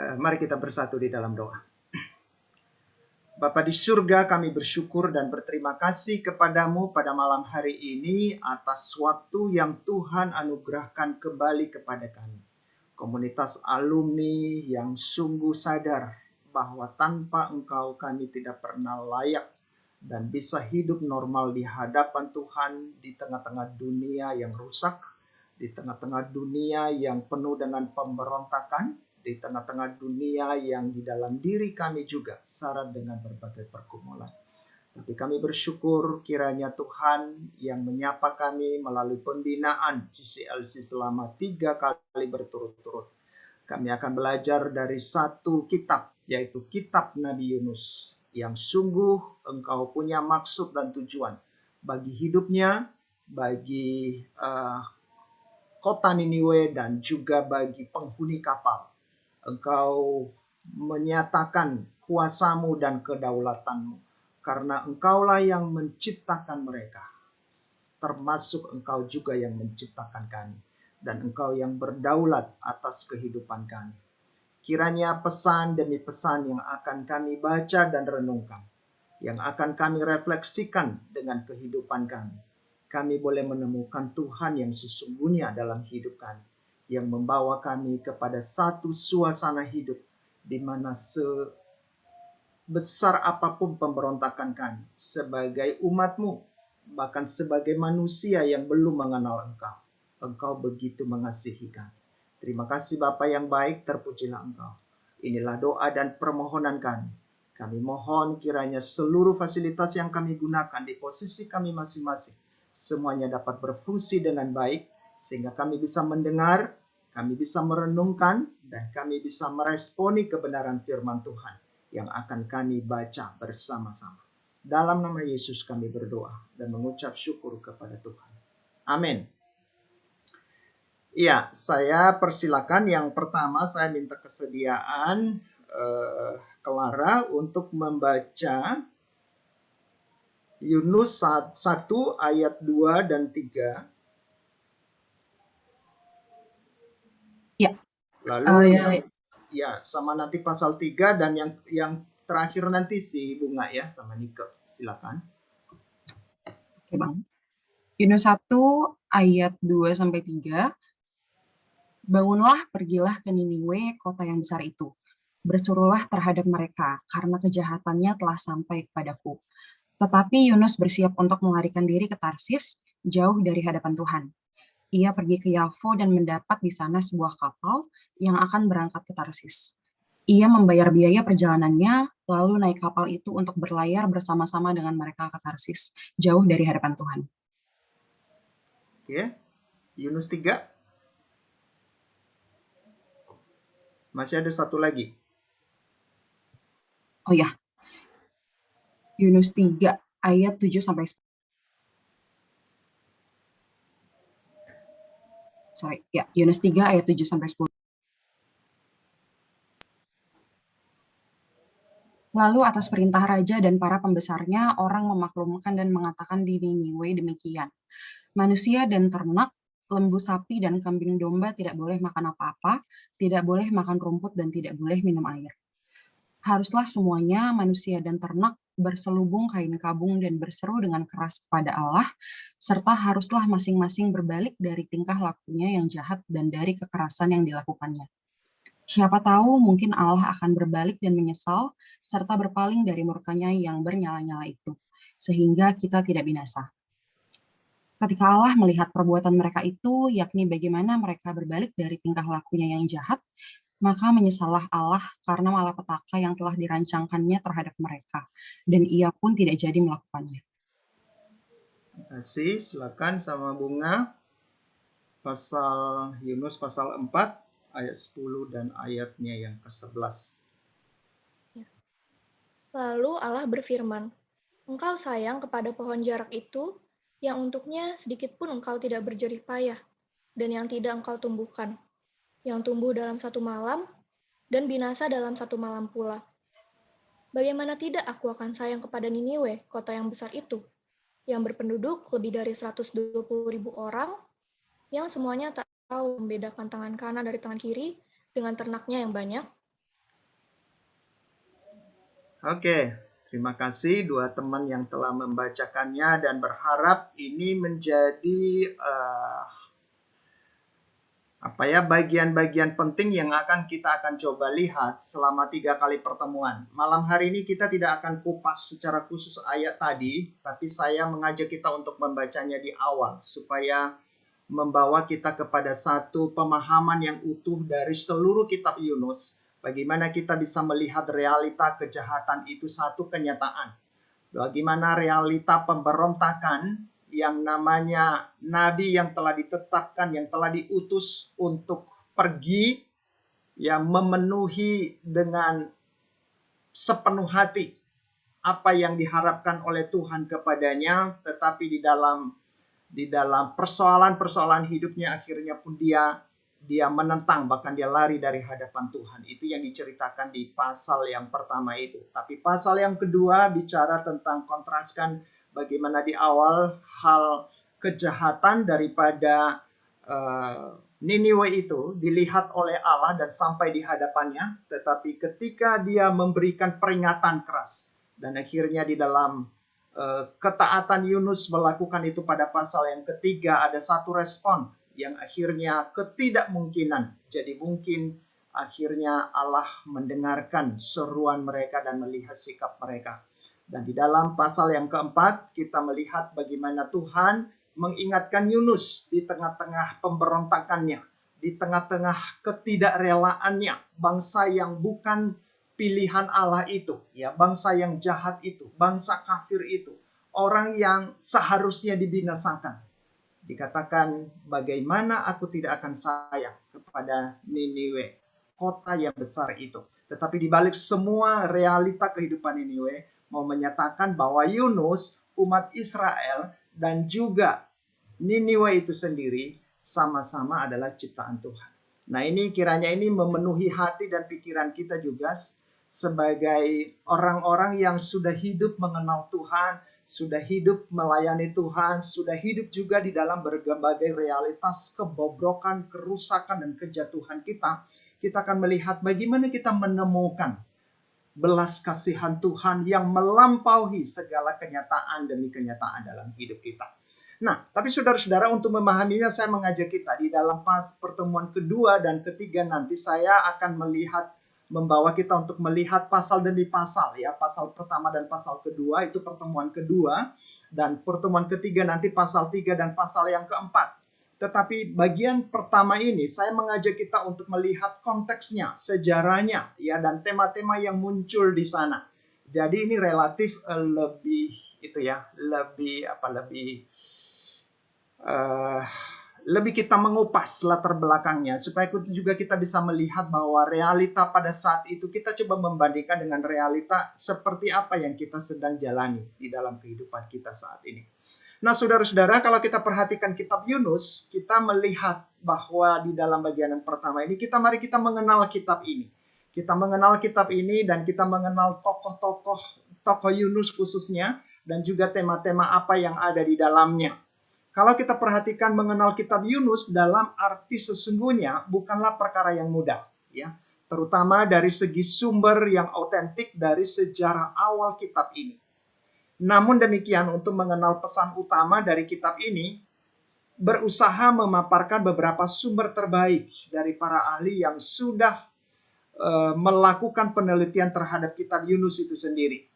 Mari kita bersatu di dalam doa. Bapa di surga, kami bersyukur dan berterima kasih kepadamu pada malam hari ini atas waktu yang Tuhan anugerahkan kembali kepada kami. Komunitas alumni yang sungguh sadar bahwa tanpa Engkau kami tidak pernah layak dan bisa hidup normal di hadapan Tuhan di tengah-tengah dunia yang rusak, di tengah-tengah dunia yang penuh dengan pemberontakan, di tengah-tengah dunia yang di dalam diri kami juga syarat dengan berbagai pergumulan. Tapi kami bersyukur kiranya Tuhan yang menyapa kami melalui pembinaan GCLC selama 3 kali berturut-turut. Kami akan belajar dari satu kitab, yaitu kitab Nabi Yunus, yang sungguh Engkau punya maksud dan tujuan bagi hidupnya, bagi kota Niniwe, dan juga bagi penghuni kapal. Engkau menyatakan kuasamu dan kedaulatanmu, karena Engkaulah yang menciptakan mereka, termasuk Engkau juga yang menciptakan kami, dan Engkau yang berdaulat atas kehidupan kami. Kiranya pesan demi pesan yang akan kami baca dan renungkan, yang akan kami refleksikan dengan kehidupan kami boleh menemukan Tuhan yang sesungguhnya dalam hidup kami, yang membawa kami kepada satu suasana hidup di mana sebesar apapun pemberontakan kami sebagai umat-Mu, bahkan sebagai manusia yang belum mengenal Engkau, Engkau begitu mengasihi kami. Terima kasih Bapa yang baik, terpujilah Engkau. Inilah doa dan permohonan kami. Kami mohon kiranya seluruh fasilitas yang kami gunakan di posisi kami masing-masing semuanya dapat berfungsi dengan baik, sehingga kami bisa mendengar, kami bisa merenungkan, dan kami bisa meresponi kebenaran firman Tuhan yang akan kami baca bersama-sama. Dalam nama Yesus kami berdoa dan mengucap syukur kepada Tuhan. Amin. Iya, saya persilakan yang pertama saya minta kesediaan Clara untuk membaca Yunus 1 ayat 2 dan 3. Ya. Lalu ya sama nanti pasal 3 dan yang terakhir nanti si Bunga ya sama Nike. Silakan. Oke, Bang. Yunus 1 ayat 2 sampai 3. Bangunlah, pergilah ke Niniwe, kota yang besar itu. Berserulah terhadap mereka, karena kejahatannya telah sampai kepadaku. Tetapi Yunus bersiap untuk melarikan diri ke Tarsis, jauh dari hadapan Tuhan. Ia pergi ke Yafo dan mendapat di sana sebuah kapal yang akan berangkat ke Tarsis. Ia membayar biaya perjalanannya, lalu naik kapal itu untuk berlayar bersama-sama dengan mereka ke Tarsis, jauh dari hadapan Tuhan. Oke, Yunus 3. Masih ada satu lagi. Oh ya, Yunus 3 ayat 7 sampai 10. Yunus 3 ayat 7 sampai 10. Lalu atas perintah raja dan para pembesarnya, orang memaklumkan dan mengatakan di Niniwe demikian. Manusia dan ternak, lembu sapi dan kambing domba tidak boleh makan apa-apa, tidak boleh makan rumput dan tidak boleh minum air. Haruslah semuanya, manusia dan ternak, berselubung kain kabung dan berseru dengan keras kepada Allah, serta haruslah masing-masing berbalik dari tingkah lakunya yang jahat dan dari kekerasan yang dilakukannya. Siapa tahu mungkin Allah akan berbalik dan menyesal, serta berpaling dari murkanya yang bernyala-nyala itu, sehingga kita tidak binasa. Ketika Allah melihat perbuatan mereka itu, yakni bagaimana mereka berbalik dari tingkah lakunya yang jahat, maka menyesallah Allah karena malapetaka yang telah dirancangkannya terhadap mereka, dan ia pun tidak jadi melakukannya. Terima kasih, silakan sama Bunga. Pasal Yunus pasal 4 ayat 10 dan ayatnya yang ke-11. Lalu Allah berfirman, "Engkau sayang kepada pohon jarak itu, yang untuknya sedikit pun engkau tidak berjerih payah, dan yang tidak engkau tumbuhkan, yang tumbuh dalam satu malam, dan binasa dalam satu malam pula. Bagaimana tidak aku akan sayang kepada Niniwe, kota yang besar itu, yang berpenduduk lebih dari 120.000 orang, yang semuanya tak tahu membedakan tangan kanan dari tangan kiri, dengan ternaknya yang banyak? Oke, terima kasih dua teman yang telah membacakannya dan berharap ini menjadi bagian-bagian penting yang kita akan coba lihat selama 3 kali pertemuan. Malam hari ini kita tidak akan kupas secara khusus ayat tadi, tapi saya mengajak kita untuk membacanya di awal supaya membawa kita kepada satu pemahaman yang utuh dari seluruh kitab Yunus. Bagaimana kita bisa melihat realita kejahatan itu satu kenyataan. Bagaimana realita pemberontakan yang namanya nabi yang telah ditetapkan, yang telah diutus untuk pergi, yang memenuhi dengan sepenuh hati apa yang diharapkan oleh Tuhan kepadanya, tetapi di dalam persoalan-persoalan hidupnya akhirnya pun dia menentang, bahkan dia lari dari hadapan Tuhan. Itu yang diceritakan di pasal yang pertama itu. Tapi pasal yang kedua bicara tentang kontraskan bagaimana di awal hal kejahatan daripada Niniwe itu dilihat oleh Allah dan sampai di hadapannya, tetapi ketika dia memberikan peringatan keras dan akhirnya di dalam ketaatan Yunus melakukan itu pada pasal yang ketiga, ada satu respon yang akhirnya ketidakmungkinan jadi mungkin. Akhirnya Allah mendengarkan seruan mereka dan melihat sikap mereka. Dan di dalam pasal yang keempat kita melihat bagaimana Tuhan mengingatkan Yunus di tengah-tengah pemberontakannya, di tengah-tengah ketidakrelaannya, bangsa yang bukan pilihan Allah itu, ya, bangsa yang jahat itu, bangsa kafir itu, orang yang seharusnya dibinasakan. Dikatakan, bagaimana aku tidak akan sayang kepada Niniwe, kota yang besar itu. Tetapi di balik semua realita kehidupan Niniwe, mau menyatakan bahwa Yunus, umat Israel, dan juga Niniwe itu sendiri sama-sama adalah ciptaan Tuhan. Nah, ini kiranya ini memenuhi hati dan pikiran kita juga sebagai orang-orang yang sudah hidup mengenal Tuhan, sudah hidup melayani Tuhan, sudah hidup juga di dalam berbagai realitas kebobrokan, kerusakan, dan kejatuhan kita. Kita akan melihat bagaimana kita menemukan belas kasihan Tuhan yang melampaui segala kenyataan demi kenyataan dalam hidup kita. Nah, tapi saudara-saudara, untuk memahaminya saya mengajak kita di dalam pertemuan kedua dan ketiga nanti saya akan membawa kita untuk melihat pasal demi pasal, ya, pasal pertama dan pasal kedua itu pertemuan kedua, dan pertemuan ketiga nanti pasal 3 dan pasal yang keempat. Tetapi bagian pertama ini saya mengajak kita untuk melihat konteksnya, sejarahnya, ya, dan tema-tema yang muncul di sana. Jadi ini relatif lebih kita mengupas latar belakangnya supaya juga kita bisa melihat bahwa realita pada saat itu kita coba membandingkan dengan realita seperti apa yang kita sedang jalani di dalam kehidupan kita saat ini. Nah, saudara-saudara, kalau kita perhatikan kitab Yunus, kita melihat bahwa di dalam bagian yang pertama ini mari kita mengenal kitab ini. Kita mengenal kitab ini dan kita mengenal tokoh Yunus khususnya dan juga tema-tema apa yang ada di dalamnya. Kalau kita perhatikan mengenal kitab Yunus dalam arti sesungguhnya bukanlah perkara yang mudah, ya. Terutama dari segi sumber yang autentik dari sejarah awal kitab ini. Namun demikian, untuk mengenal pesan utama dari kitab ini, berusaha memaparkan beberapa sumber terbaik dari para ahli yang sudah melakukan penelitian terhadap kitab Yunus itu sendiri.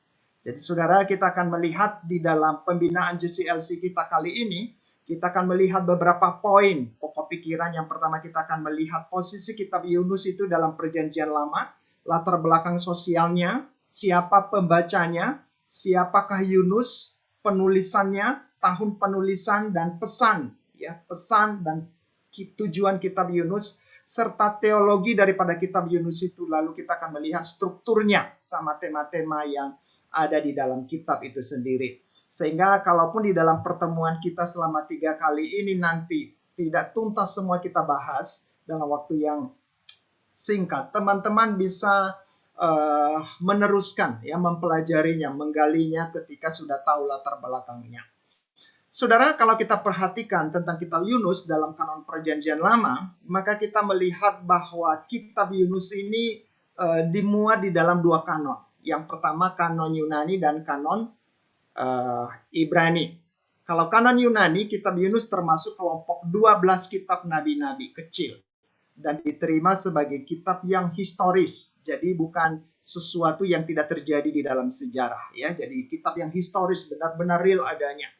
Jadi saudara, kita akan melihat di dalam pembinaan JCLC kita kali ini, kita akan melihat beberapa poin pokok pikiran. Yang pertama, kita akan melihat posisi kitab Yunus itu dalam perjanjian lama, latar belakang sosialnya, siapa pembacanya, siapakah Yunus, penulisannya, tahun penulisan, dan pesan, ya, pesan dan tujuan kitab Yunus, serta teologi daripada kitab Yunus itu. Lalu kita akan melihat strukturnya sama tema-tema yang ada di dalam kitab itu sendiri. Sehingga kalaupun di dalam pertemuan kita selama 3 kali ini nanti tidak tuntas semua kita bahas dalam waktu yang singkat, teman-teman bisa meneruskan, ya, mempelajarinya, menggalinya ketika sudah tahu latar belakangnya. Saudara, kalau kita perhatikan tentang kitab Yunus dalam kanon perjanjian lama, maka kita melihat bahwa kitab Yunus ini dimuat di dalam 2 kanon. Yang pertama kanon Yunani dan kanon Ibrani. Kalau kanon Yunani, kitab Yunus termasuk kelompok 12 kitab nabi-nabi kecil dan diterima sebagai kitab yang historis. Jadi bukan sesuatu yang tidak terjadi di dalam sejarah, ya. Jadi kitab yang historis, benar-benar real adanya.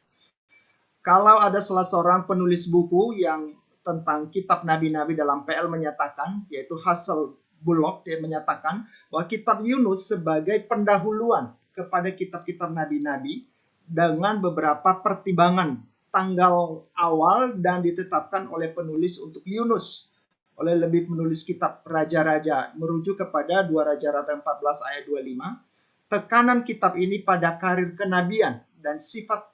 Kalau ada salah seorang penulis buku yang tentang kitab nabi-nabi dalam PL menyatakan, yaitu Hazel Bullock, dia menyatakan bahwa kitab Yunus sebagai pendahuluan kepada kitab-kitab nabi-nabi dengan beberapa pertimbangan tanggal awal dan ditetapkan oleh penulis untuk Yunus oleh lebih menulis kitab Raja-Raja merujuk kepada 2 Raja-Raja 14 ayat 25. Tekanan kitab ini pada karir kenabian dan sifat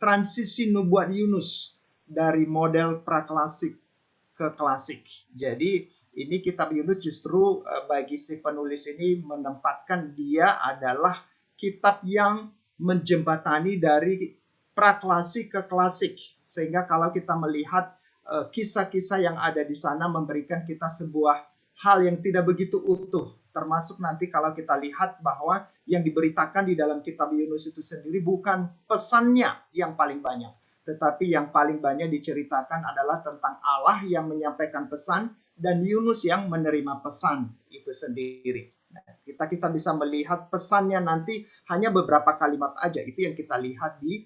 transisi nubuat Yunus dari model praklasik ke klasik. Jadi ini kitab Yunus justru bagi si penulis ini menempatkan dia adalah kitab yang menjembatani dari praklasik ke klasik. Sehingga kalau kita melihat kisah-kisah yang ada di sana memberikan kita sebuah hal yang tidak begitu utuh. Termasuk nanti kalau kita lihat bahwa yang diberitakan di dalam kitab Yunus itu sendiri bukan pesannya yang paling banyak. Tetapi yang paling banyak diceritakan adalah tentang Allah yang menyampaikan pesan dan Yunus yang menerima pesan itu sendiri. Nah, kita bisa melihat pesannya nanti hanya beberapa kalimat aja. Itu yang kita lihat di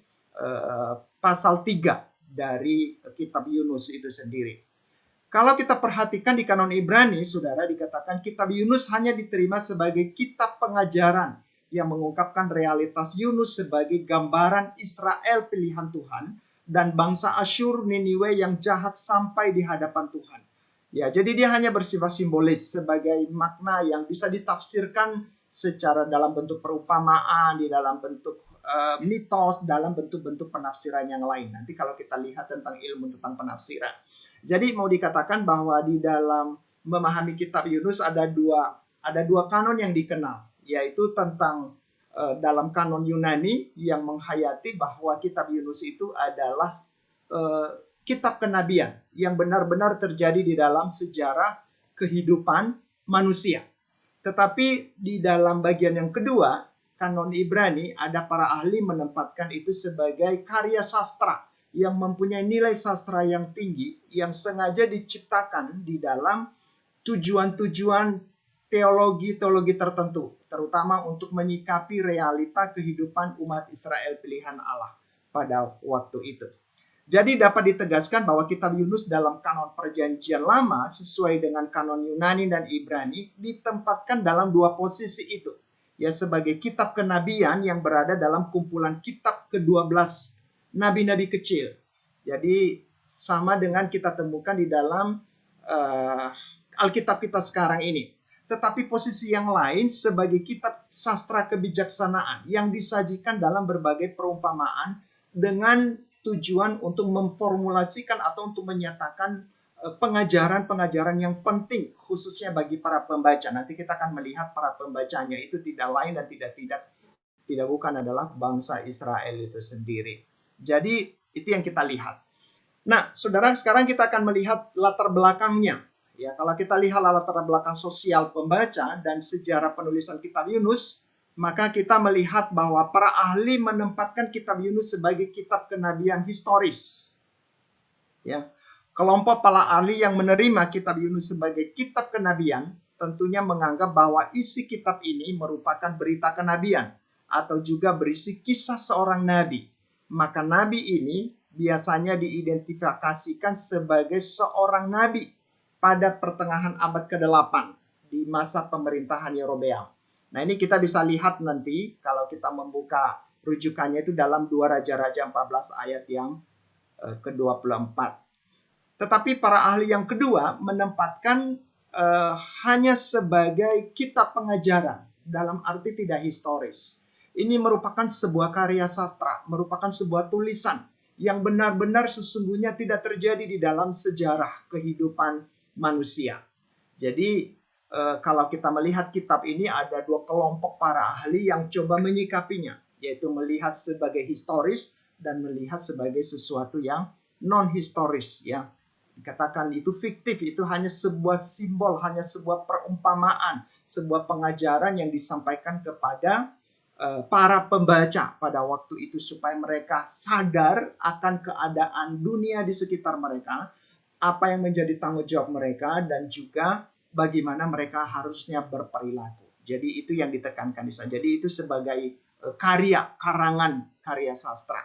pasal 3 dari kitab Yunus itu sendiri. Kalau kita perhatikan di kanon Ibrani, saudara, dikatakan kitab Yunus hanya diterima sebagai kitab pengajaran yang mengungkapkan realitas Yunus sebagai gambaran Israel pilihan Tuhan dan bangsa Asyur Niniwe yang jahat sampai di hadapan Tuhan. Ya, jadi dia hanya bersifat simbolis sebagai makna yang bisa ditafsirkan secara dalam bentuk perumpamaan, di dalam bentuk mitos, dalam bentuk-bentuk penafsiran yang lain. Nanti kalau kita lihat tentang ilmu tentang penafsiran. Jadi mau dikatakan bahwa di dalam memahami kitab Yunus ada dua kanon yang dikenal, yaitu tentang dalam kanon Yunani yang menghayati bahwa kitab Yunus itu adalah kitab kenabian yang benar-benar terjadi di dalam sejarah kehidupan manusia. Tetapi di dalam bagian yang kedua, kanon Ibrani, ada para ahli menempatkan itu sebagai karya sastra yang mempunyai nilai sastra yang tinggi, yang sengaja diciptakan di dalam tujuan-tujuan teologi tertentu, terutama untuk menyikapi realita kehidupan umat Israel pilihan Allah pada waktu itu. Jadi dapat ditegaskan bahwa kitab Yunus dalam kanon perjanjian lama sesuai dengan kanon Yunani dan Ibrani ditempatkan dalam dua posisi itu. Ya, sebagai kitab kenabian yang berada dalam kumpulan kitab ke-12 nabi-nabi kecil. Jadi sama dengan kita temukan di dalam Alkitab kita sekarang ini. Tetapi posisi yang lain sebagai kitab sastra kebijaksanaan yang disajikan dalam berbagai perumpamaan dengan tujuan untuk memformulasikan atau untuk menyatakan pengajaran-pengajaran yang penting khususnya bagi para pembaca. Nanti kita akan melihat para pembacanya itu tidak lain dan tidak bukan adalah bangsa Israel itu sendiri. Jadi itu yang kita lihat. Nah, saudara, sekarang kita akan melihat latar belakangnya. Ya, kalau kita lihat latar belakang sosial pembaca dan sejarah penulisan kitab Yunus, maka kita melihat bahwa para ahli menempatkan kitab Yunus sebagai kitab kenabian historis. Ya, kelompok para ahli yang menerima kitab Yunus sebagai kitab kenabian tentunya menganggap bahwa isi kitab ini merupakan berita kenabian atau juga berisi kisah seorang nabi. Maka nabi ini biasanya diidentifikasikan sebagai seorang nabi pada pertengahan abad ke-8 di masa pemerintahan Yerobeam. Nah, ini kita bisa lihat nanti kalau kita membuka rujukannya itu dalam 2 Raja-Raja 14 ayat yang ke-24. Tetapi para ahli yang kedua menempatkan hanya sebagai kitab pengajaran dalam arti tidak historis. Ini merupakan sebuah karya sastra, merupakan sebuah tulisan yang benar-benar sesungguhnya tidak terjadi di dalam sejarah kehidupan manusia. Jadi kalau kita melihat kitab ini ada dua kelompok para ahli yang coba menyikapinya, yaitu melihat sebagai historis dan melihat sebagai sesuatu yang non-historis, ya. Dikatakan itu fiktif, itu hanya sebuah simbol, hanya sebuah perumpamaan, sebuah pengajaran yang disampaikan kepada para pembaca pada waktu itu supaya mereka sadar akan keadaan dunia di sekitar mereka, apa yang menjadi tanggung jawab mereka, dan juga bagaimana mereka harusnya berperilaku. Jadi itu yang ditekankan di sana. Jadi itu sebagai karya sastra.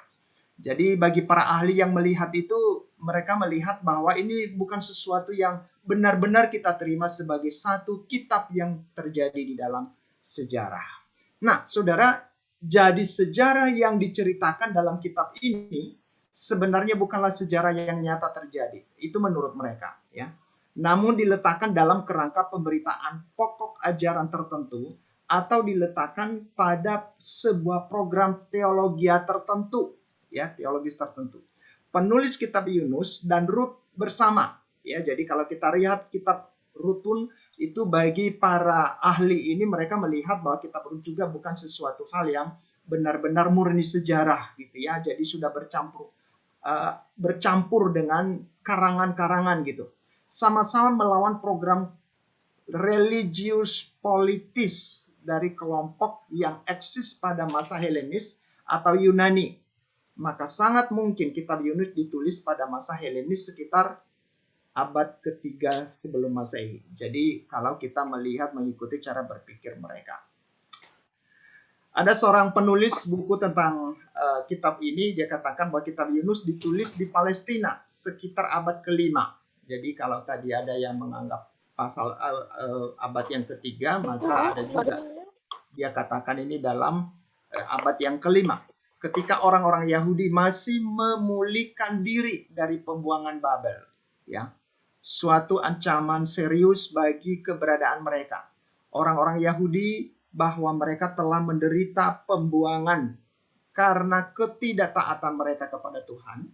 Jadi bagi para ahli yang melihat itu, mereka melihat bahwa ini bukan sesuatu yang benar-benar kita terima sebagai satu kitab yang terjadi di dalam sejarah. Nah, saudara, jadi sejarah yang diceritakan dalam kitab ini sebenarnya bukanlah sejarah yang nyata terjadi. Itu menurut mereka, ya. Namun diletakkan dalam kerangka pemberitaan pokok ajaran tertentu atau diletakkan pada sebuah program teologia tertentu, ya, teologis tertentu. Penulis kitab Yunus dan Rut bersama, ya. Jadi kalau kita lihat kitab Rut pun itu bagi para ahli ini, mereka melihat bahwa kitab Rut juga bukan sesuatu hal yang benar-benar murni sejarah, gitu ya. Jadi sudah bercampur dengan karangan-karangan gitu. Sama-sama melawan program religius politis dari kelompok yang eksis pada masa Helenis atau Yunani. Maka sangat mungkin kitab Yunus ditulis pada masa Helenis sekitar abad ketiga sebelum Masehi. Jadi kalau kita mengikuti cara berpikir mereka. Ada seorang penulis buku tentang kitab ini, dia katakan bahwa kitab Yunus ditulis di Palestina sekitar abad kelima. Jadi kalau tadi ada yang menganggap pasal abad yang ketiga, maka ada juga dia katakan ini dalam abad yang kelima. Ketika orang-orang Yahudi masih memulihkan diri dari pembuangan Babel, ya, suatu ancaman serius bagi keberadaan mereka. Orang-orang Yahudi bahwa mereka telah menderita pembuangan karena ketidaktaatan mereka kepada Tuhan.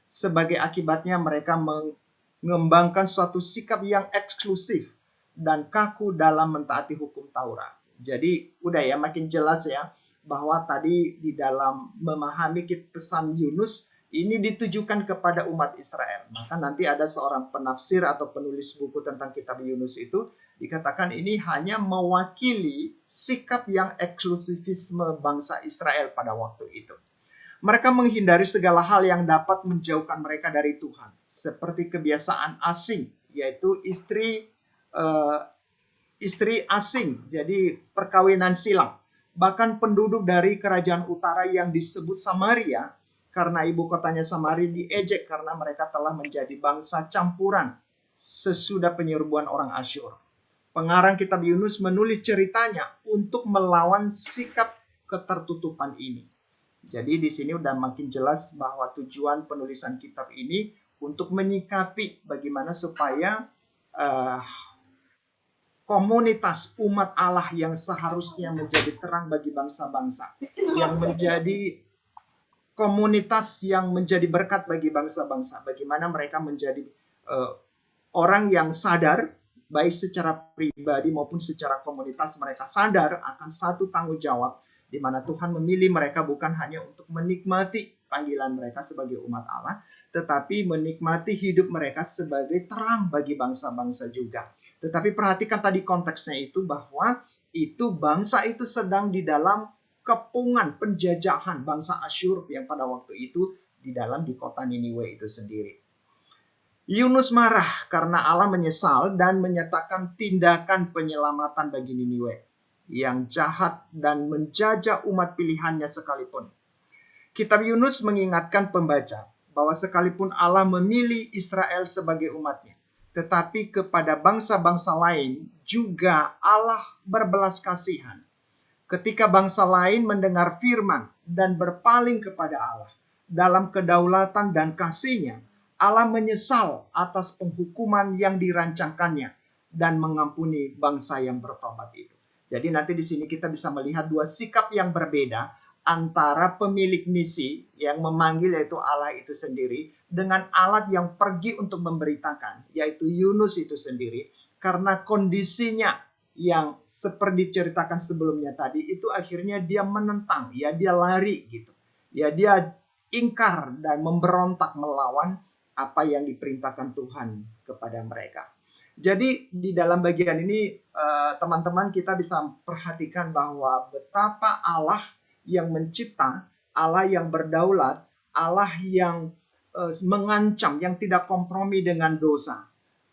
Sebagai akibatnya mereka mengembangkan suatu sikap yang eksklusif dan kaku dalam mentaati hukum Taurat. Jadi udah ya, makin jelas ya bahwa tadi di dalam memahami pesan Yunus ini ditujukan kepada umat Israel. Maka nanti ada seorang penafsir atau penulis buku tentang kitab Yunus itu dikatakan ini hanya mewakili sikap yang eksklusivisme bangsa Israel pada waktu itu. Mereka menghindari segala hal yang dapat menjauhkan mereka dari Tuhan, seperti kebiasaan asing, yaitu istri asing, jadi perkawinan silang. Bahkan penduduk dari kerajaan utara yang disebut Samaria, karena ibu kotanya Samaria diejek karena mereka telah menjadi bangsa campuran sesudah penyerbuan orang Asyur. Pengarang kitab Yunus menulis ceritanya untuk melawan sikap ketertutupan ini. Jadi di sini udah makin jelas bahwa tujuan penulisan kitab ini untuk menyikapi bagaimana supaya komunitas umat Allah yang seharusnya menjadi terang bagi bangsa-bangsa, yang menjadi komunitas yang menjadi berkat bagi bangsa-bangsa, bagaimana mereka menjadi orang yang sadar, baik secara pribadi maupun secara komunitas, mereka sadar akan satu tanggung jawab di mana Tuhan memilih mereka bukan hanya untuk menikmati panggilan mereka sebagai umat Allah, tetapi menikmati hidup mereka sebagai terang bagi bangsa-bangsa juga. Tetapi perhatikan tadi konteksnya itu, bahwa itu bangsa itu sedang di dalam kepungan penjajahan bangsa Asyur yang pada waktu itu di kota Niniwe itu sendiri. Yunus marah karena Allah menyesal dan menyatakan tindakan penyelamatan bagi Niniwe yang jahat dan menjajah umat pilihannya sekalipun. Kitab Yunus mengingatkan pembaca bahwa sekalipun Allah memilih Israel sebagai umatnya, tetapi kepada bangsa-bangsa lain juga Allah berbelas kasihan. Ketika bangsa lain mendengar firman dan berpaling kepada Allah dalam kedaulatan dan kasih-Nya, Allah menyesal atas penghukuman yang dirancangkannya dan mengampuni bangsa yang bertobat itu. Jadi nanti di sini kita bisa melihat dua sikap yang berbeda antara pemilik misi yang memanggil, yaitu Allah itu sendiri, dengan alat yang pergi untuk memberitakan, yaitu Yunus itu sendiri. Karena kondisinya yang seperti diceritakan sebelumnya tadi, itu akhirnya dia menentang, ya dia lari gitu. Ya dia ingkar dan memberontak melawan apa yang diperintahkan Tuhan kepada mereka. Jadi di dalam bagian ini teman-teman kita bisa perhatikan bahwa betapa Allah yang mencipta, Allah yang berdaulat, Allah yang mengancam, yang tidak kompromi dengan dosa.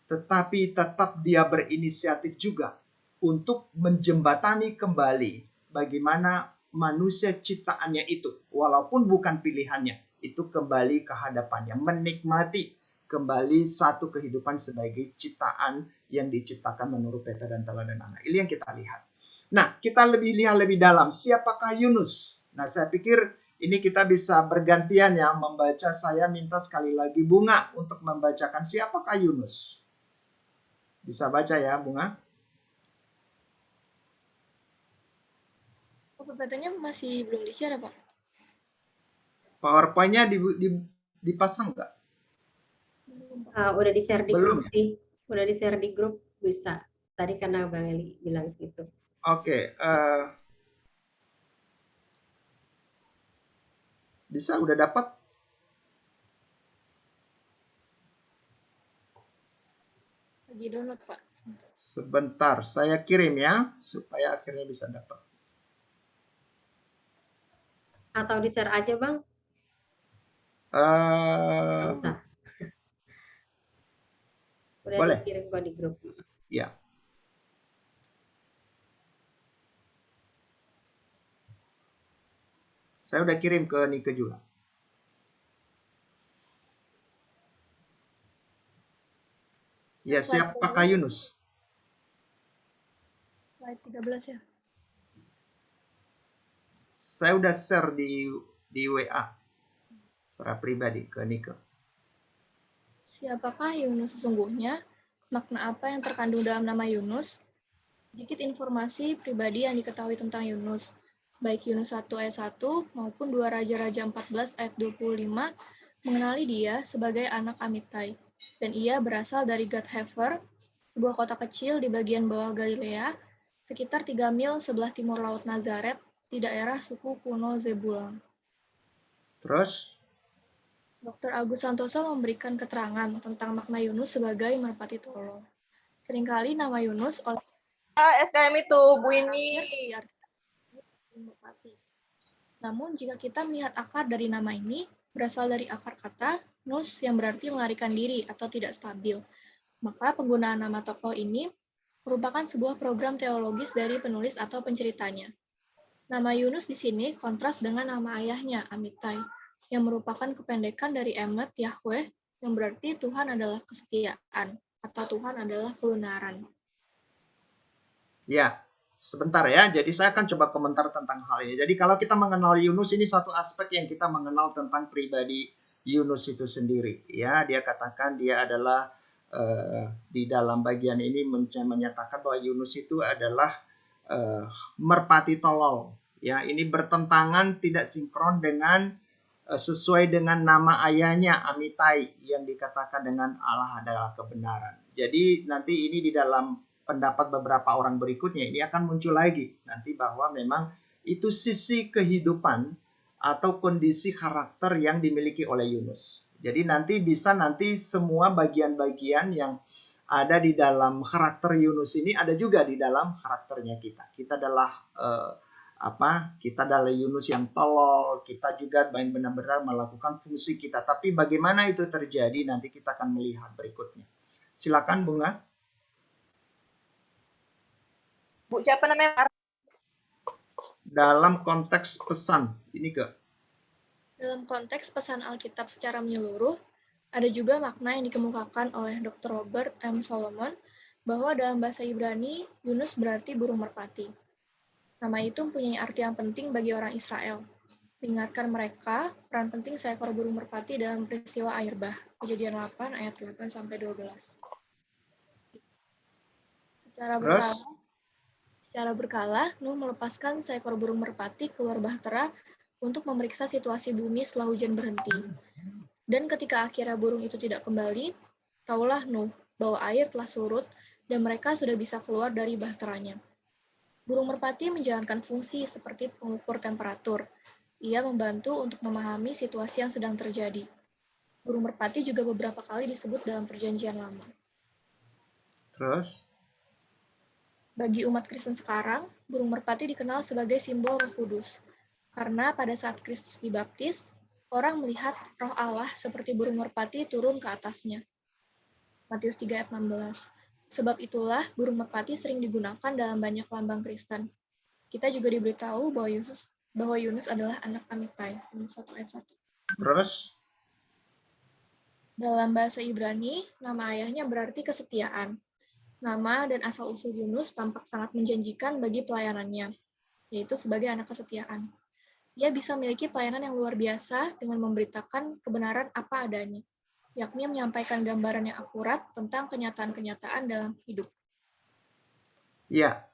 Tetapi tetap dia berinisiatif juga untuk menjembatani kembali bagaimana manusia ciptaannya itu, walaupun bukan pilihannya, itu kembali ke hadapannya, menikmati kembali satu kehidupan sebagai ciptaan yang diciptakan menurut peta dan teladan Allah. Ini yang kita lihat. Nah, kita lihat lebih dalam. Siapakah Yunus? Nah, saya pikir ini kita bisa bergantian ya membaca. Saya minta sekali lagi Bunga untuk membacakan siapakah Yunus. Bisa baca ya, Bunga? PPT-nya masih belum di-share, Pak? PowerPoint-nya dipasang nggak? Udah di-share di Belum grup sih. Udah di-share di grup, bisa. Tadi karena Bang Eli bilang gitu. Oke. Bisa, udah dapat? Lagi download, Pak. Sebentar, saya kirim ya, supaya akhirnya bisa dapat. Atau di-share aja, Bang? Eh, Bisa. Udah Boleh. dikirim kok di grup. Ya. Saya udah kirim ke Nike juga. Ya, siapakah Yunus? Slide 13 ya. Saya udah share di WA secara pribadi ke Nike. Siapakah Yunus sesungguhnya? Makna apa yang terkandung dalam nama Yunus? Sedikit informasi pribadi yang diketahui tentang Yunus. Baik Yunus 1 ayat 1 maupun 2 Raja-Raja 14 ayat 25 mengenali dia sebagai anak Amittai. Dan ia berasal dari Gath-Hefer, sebuah kota kecil di bagian bawah Galilea, sekitar 3 mil sebelah timur Laut Nazaret, di daerah suku kuno Zebulon. Terus? Dr. Agus Santoso memberikan keterangan tentang makna Yunus sebagai merpati tolol. Seringkali nama Yunus oleh SKM itu, Bu ini. Merpati. Namun jika kita melihat akar dari nama ini, berasal dari akar kata nus yang berarti melarikan diri atau tidak stabil. Maka penggunaan nama tokoh ini merupakan sebuah program teologis dari penulis atau penceritanya. Nama Yunus di sini kontras dengan nama ayahnya, Amittai, yang merupakan kependekan dari Emet Yahweh, yang berarti Tuhan adalah kesetiaan, atau Tuhan adalah kebenaran. Ya, sebentar ya. Jadi saya akan coba komentar tentang hal ini. Jadi kalau kita mengenal Yunus, ini satu aspek yang kita mengenal tentang pribadi Yunus itu sendiri. Ya, dia katakan dia adalah di dalam bagian ini menyatakan bahwa Yunus itu adalah merpati tolol. Ya, ini bertentangan, tidak sinkron dengan sesuai dengan nama ayahnya Amittai yang dikatakan dengan Allah adalah kebenaran. Jadi nanti ini di dalam pendapat beberapa orang berikutnya ini akan muncul lagi nanti bahwa memang itu sisi kehidupan atau kondisi karakter yang dimiliki oleh Yunus. Jadi nanti semua bagian-bagian yang ada di dalam karakter Yunus ini ada juga di dalam karakternya kita. Kita adalah kita adalah Yunus yang tolol, kita juga benar-benar melakukan fungsi kita. Tapi bagaimana itu terjadi nanti kita akan melihat berikutnya. Silakan Bunga. Bu, siapa namanya? Dalam konteks pesan, ini ke? Dalam konteks pesan Alkitab secara menyeluruh, ada juga makna yang dikemukakan oleh Dr. Robert M. Solomon bahwa dalam bahasa Ibrani, Yunus berarti burung merpati. Nama itu mempunyai arti yang penting bagi orang Israel. Mengingatkan mereka peran penting seekor burung merpati dalam peristiwa air bah. Kejadian 8 ayat 8-12. Secara berkala, Nuh melepaskan seekor burung merpati keluar bahtera untuk memeriksa situasi bumi setelah hujan berhenti. Dan ketika akhirnya burung itu tidak kembali, taulah Nuh bahwa air telah surut dan mereka sudah bisa keluar dari bahteranya. Burung merpati menjalankan fungsi seperti pengukur temperatur. Ia membantu untuk memahami situasi yang sedang terjadi. Burung merpati juga beberapa kali disebut dalam Perjanjian Lama. Terus, Bagi umat Kristen sekarang, burung merpati dikenal sebagai simbol Roh Kudus. Karena pada saat Kristus dibaptis, orang melihat Roh Allah seperti burung merpati turun ke atasnya. Matius 3 ayat 16. Sebab itulah burung merpati sering digunakan dalam banyak lambang Kristen. Kita juga diberitahu bahwa Yunus adalah anak Amitai. Yunus 1 ayat 1. terus, Dalam bahasa Ibrani, nama ayahnya berarti kesetiaan. Nama dan asal-usul Yunus tampak sangat menjanjikan bagi pelayanannya, yaitu sebagai anak kesetiaan. Ia bisa memiliki pelayanan yang luar biasa dengan memberitakan kebenaran apa adanya, yakni menyampaikan gambaran yang akurat tentang kenyataan-kenyataan dalam hidup. ya.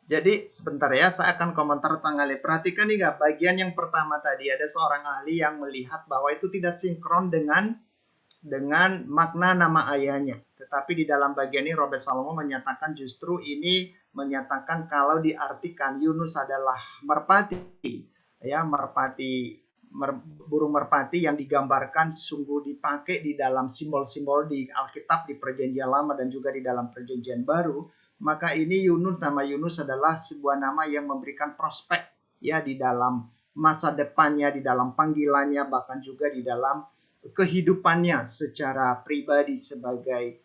Jadi sebentar ya, saya akan komentar tentang hal ini. Perhatikan nih nggak, bagian yang pertama tadi ada seorang ahli yang melihat bahwa itu tidak sinkron dengan makna nama ayahnya. Tetapi di dalam bagian ini Robert Salomo menyatakan justru ini menyatakan kalau diartikan Yunus adalah merpati, ya burung merpati yang digambarkan sungguh dipakai di dalam simbol-simbol di Alkitab, di Perjanjian Lama dan juga di dalam Perjanjian Baru. Maka ini nama Yunus adalah sebuah nama yang memberikan prospek ya di dalam masa depannya, di dalam panggilannya, bahkan juga di dalam kehidupannya secara pribadi sebagai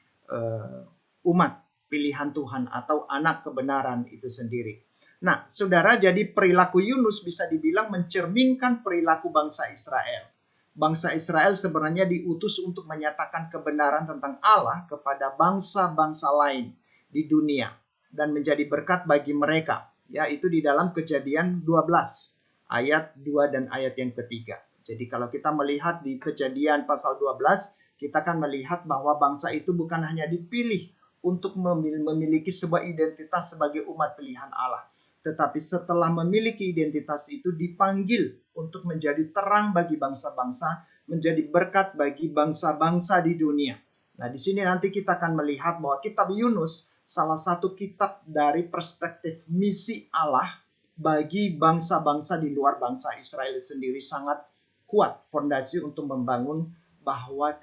umat pilihan Tuhan atau anak kebenaran itu sendiri. Nah, saudara, jadi perilaku Yunus bisa dibilang mencerminkan perilaku bangsa Israel. Bangsa Israel sebenarnya diutus untuk menyatakan kebenaran tentang Allah kepada bangsa-bangsa lain di dunia dan menjadi berkat bagi mereka. Ya, itu di dalam Kejadian 12 ayat 2 dan ayat yang ketiga. Jadi kalau kita melihat di Kejadian pasal 12, kita akan melihat bahwa bangsa itu bukan hanya dipilih untuk memiliki sebuah identitas sebagai umat pilihan Allah, tetapi setelah memiliki identitas itu dipanggil untuk menjadi terang bagi bangsa-bangsa, menjadi berkat bagi bangsa-bangsa di dunia. Nah, di sini nanti kita akan melihat bahwa kitab Yunus salah satu kitab dari perspektif misi Allah bagi bangsa-bangsa di luar bangsa Israel sendiri sangat kuat fondasi untuk membangun bahwa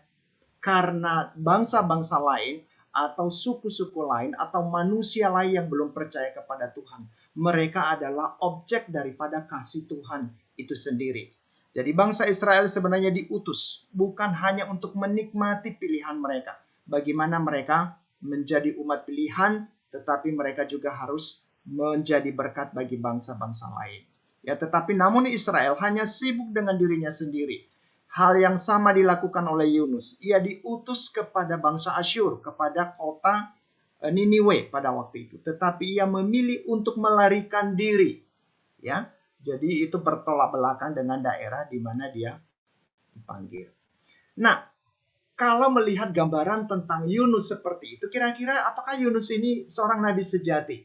karena bangsa-bangsa lain atau suku-suku lain atau manusia lain yang belum percaya kepada Tuhan, mereka adalah objek daripada kasih Tuhan itu sendiri. Jadi bangsa Israel sebenarnya diutus bukan hanya untuk menikmati pilihan mereka, bagaimana mereka menjadi umat pilihan, tetapi mereka juga harus menjadi berkat bagi bangsa-bangsa lain. Ya, tetapi namun Israel hanya sibuk dengan dirinya sendiri. Hal yang sama dilakukan oleh Yunus. Ia diutus kepada bangsa Asyur, kepada kota Niniwe pada waktu itu. Tetapi ia memilih untuk melarikan diri. Ya, jadi itu bertolak belakang dengan daerah di mana dia dipanggil. Nah, kalau melihat gambaran tentang Yunus seperti itu, kira-kira apakah Yunus ini seorang nabi sejati?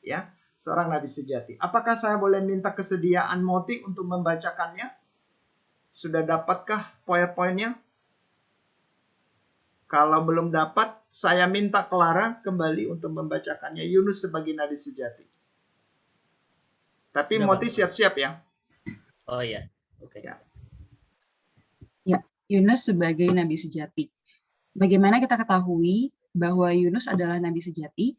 Ya, seorang nabi sejati. Apakah saya boleh minta kesediaan Moti untuk membacakannya? Sudah dapatkah poin-poinnya? Kalau belum dapat, saya minta Clara kembali untuk membacakannya. Yunus sebagai nabi sejati. Tapi Moti siap-siap ya. Oh ya, oke. Ya, Yunus sebagai nabi sejati. Bagaimana kita ketahui bahwa Yunus adalah nabi sejati?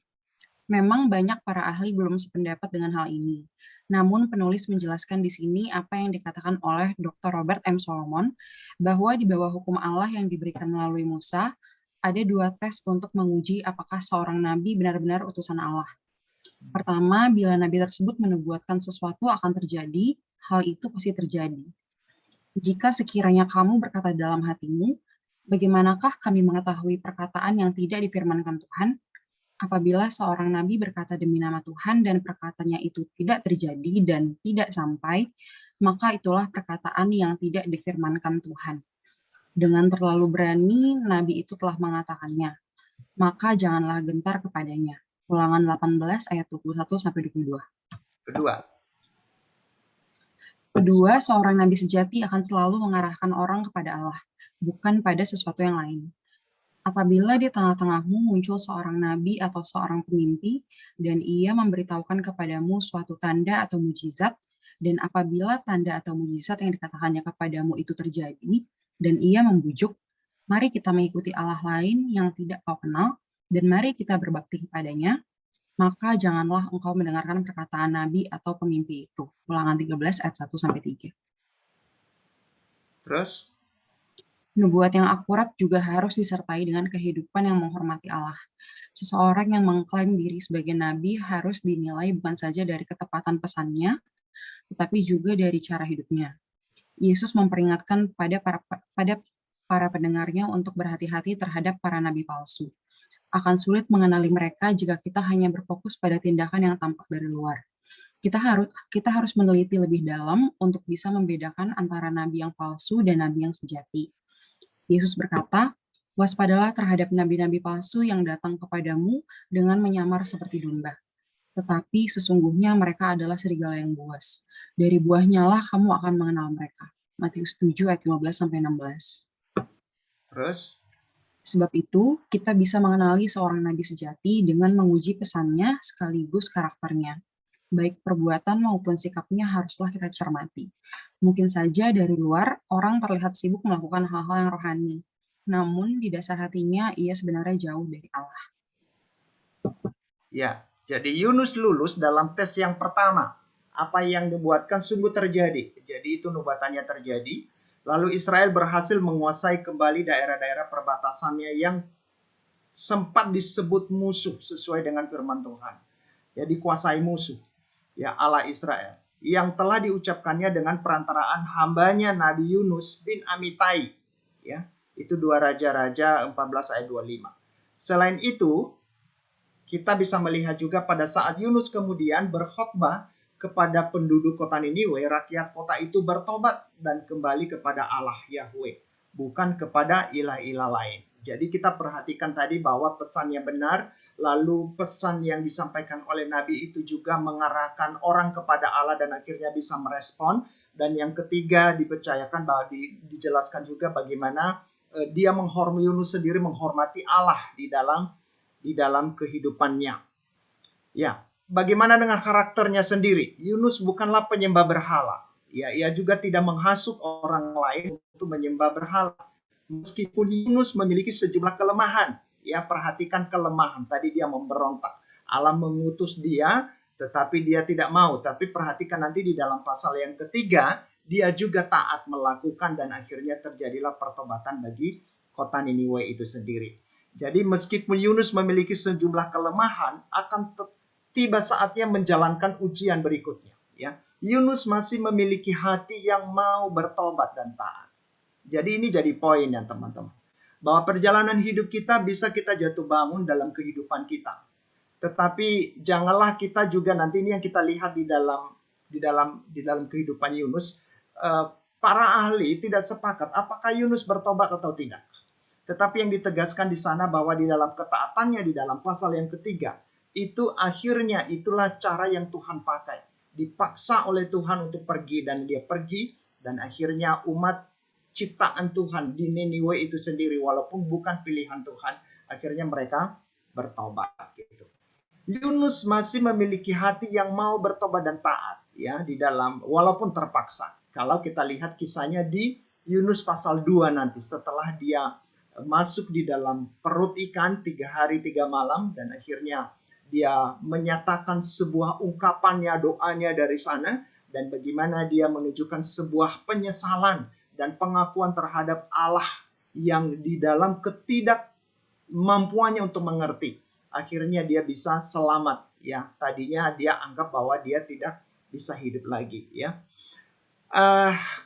Memang banyak para ahli belum sependapat dengan hal ini. Namun penulis menjelaskan di sini apa yang dikatakan oleh Dr. Robert M. Solomon, bahwa di bawah hukum Allah yang diberikan melalui Musa, ada dua tes untuk menguji apakah seorang nabi benar-benar utusan Allah. Pertama, bila nabi tersebut menubuatkan sesuatu akan terjadi, hal itu pasti terjadi. Jika sekiranya kamu berkata dalam hatimu, bagaimanakah kami mengetahui perkataan yang tidak difirmankan Tuhan? Apabila seorang nabi berkata demi nama Tuhan dan perkataannya itu tidak terjadi dan tidak sampai, maka itulah perkataan yang tidak difirmankan Tuhan. Dengan terlalu berani, nabi itu telah mengatakannya. Maka janganlah gentar kepadanya. Ulangan 18 ayat 21-22. Kedua, seorang nabi sejati akan selalu mengarahkan orang kepada Allah, bukan pada sesuatu yang lain. Apabila di tengah-tengahmu muncul seorang nabi atau seorang pemimpi, dan ia memberitahukan kepadamu suatu tanda atau mujizat, dan apabila tanda atau mujizat yang dikatakannya kepadamu itu terjadi, dan ia membujuk, Mari kita mengikuti Allah lain yang tidak kau kenal, dan mari kita berbakti kepadanya, maka janganlah engkau mendengarkan perkataan nabi atau pemimpi itu. Ulangan 13 ayat 1-3. Terus, Nubuat yang akurat juga harus disertai dengan kehidupan yang menghormati Allah. Seseorang yang mengklaim diri sebagai nabi harus dinilai bukan saja dari ketepatan pesannya, tetapi juga dari cara hidupnya. Yesus memperingatkan pada para pendengarnya untuk berhati-hati terhadap para nabi palsu. Akan sulit mengenali mereka jika kita hanya berfokus pada tindakan yang tampak dari luar. Kita harus meneliti lebih dalam untuk bisa membedakan antara nabi yang palsu dan nabi yang sejati. Yesus berkata, "Waspadalah terhadap nabi-nabi palsu yang datang kepadamu dengan menyamar seperti domba. Tetapi sesungguhnya mereka adalah serigala yang buas. Dari buahnya lah kamu akan mengenal mereka." Matius 7 ayat 15-16. terus, Sebab itu, kita bisa mengenali seorang nabi sejati dengan menguji pesannya sekaligus karakternya. Baik perbuatan maupun sikapnya haruslah kita cermati. Mungkin saja dari luar, orang terlihat sibuk melakukan hal-hal yang rohani. Namun, di dasar hatinya, ia sebenarnya jauh dari Allah. ya, jadi Yunus lulus dalam tes yang pertama. Apa yang dibuatkan sungguh terjadi. Jadi itu nubuatannya terjadi. Lalu Israel berhasil menguasai kembali daerah-daerah perbatasannya yang sempat disebut musuh sesuai dengan firman Tuhan. Ya, dikuasai musuh. Ya, Allah Israel. Yang telah diucapkannya dengan perantaraan hambanya Nabi Yunus bin Amitai. Ya, itu 2 Raja-Raja 14 ayat 25. Selain itu, kita bisa melihat juga pada saat Yunus kemudian berkhotbah kepada penduduk kota Niniwe, rakyat kota itu bertobat dan kembali kepada Allah Yahweh, bukan kepada ilah-ilah lain. Jadi kita perhatikan tadi bahwa pesannya benar, lalu pesan yang disampaikan oleh Nabi itu juga mengarahkan orang kepada Allah dan akhirnya bisa merespon. Dan yang ketiga dipercayakan bahwa dijelaskan juga bagaimana dia menghormati Yunus sendiri menghormati Allah di dalam kehidupannya. Ya, bagaimana dengan karakternya sendiri? Yunus bukanlah penyembah berhala. Ya, ia juga tidak menghasut orang lain untuk menyembah berhala. Meskipun Yunus memiliki sejumlah kelemahan, ya perhatikan kelemahan. Tadi dia memberontak. Allah mengutus dia, tetapi dia tidak mau. Tapi perhatikan nanti di dalam pasal yang ketiga, dia juga taat melakukan dan akhirnya terjadilah pertobatan bagi kota Niniwe itu sendiri. Jadi meskipun Yunus memiliki sejumlah kelemahan, akan tiba saatnya menjalankan ujian berikutnya. Ya, Yunus masih memiliki hati yang mau bertobat dan taat. Jadi ini jadi poin ya teman-teman. Bahwa perjalanan hidup kita bisa kita jatuh bangun dalam kehidupan kita. Tetapi janganlah kita juga nanti ini yang kita lihat di dalam kehidupan Yunus. Para ahli tidak sepakat apakah Yunus bertobat atau tidak. Tetapi yang ditegaskan di sana bahwa di dalam ketaatannya di dalam pasal yang ketiga, itu akhirnya itulah cara yang Tuhan pakai. Dipaksa oleh Tuhan untuk pergi dan dia pergi dan akhirnya umat ciptaan Tuhan di Niniwe itu sendiri walaupun bukan pilihan Tuhan, akhirnya mereka bertobat gitu. Yunus masih memiliki hati yang mau bertobat dan taat ya di dalam walaupun terpaksa. Kalau kita lihat kisahnya di Yunus pasal 2 nanti setelah dia masuk di dalam perut ikan 3 hari 3 malam dan akhirnya dia menyatakan sebuah ungkapannya, doanya dari sana dan bagaimana dia menunjukkan sebuah penyesalan dan pengakuan terhadap Allah yang di dalam ketidakmampuannya untuk mengerti. Akhirnya dia bisa selamat ya. Tadinya dia anggap bahwa dia tidak bisa hidup lagi ya.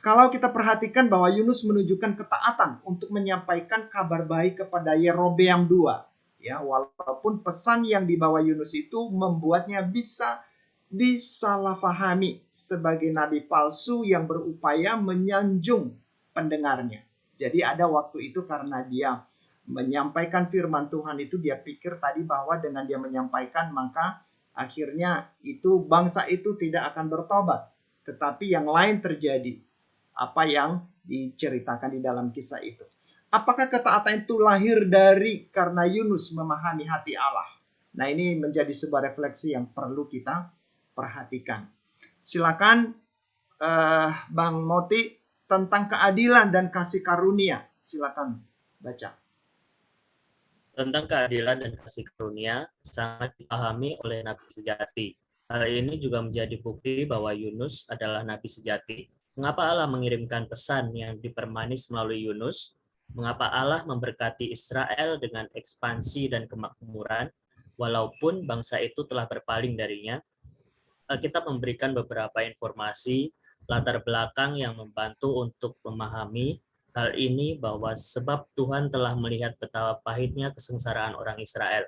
Kalau kita perhatikan bahwa Yunus menunjukkan ketaatan untuk menyampaikan kabar baik kepada Yerobeam II. Ya, walaupun pesan yang dibawa Yunus itu membuatnya bisa disalahfahami sebagai nabi palsu yang berupaya menyanjung pendengarnya. Jadi ada waktu itu karena dia menyampaikan firman Tuhan itu dia pikir tadi bahwa dengan dia menyampaikan maka akhirnya itu bangsa itu tidak akan bertobat. Tetapi yang lain terjadi. Apa yang diceritakan di dalam kisah itu. Apakah ketaatan itu lahir dari karena Yunus memahami hati Allah? Nah ini menjadi sebuah refleksi yang perlu kita perhatikan. Silakan Bang Moti tentang keadilan dan kasih karunia. Silakan. Baca. Tentang keadilan dan kasih karunia sangat dipahami oleh nabi sejati. Hal ini juga menjadi bukti bahwa Yunus adalah nabi sejati. Mengapa Allah mengirimkan pesan yang dipermanis melalui Yunus? Mengapa Allah memberkati Israel dengan ekspansi dan kemakmuran, walaupun bangsa itu telah berpaling darinya? Alkitab memberikan beberapa informasi latar belakang yang membantu untuk memahami hal ini, bahwa sebab Tuhan telah melihat betapa pahitnya kesengsaraan orang Israel.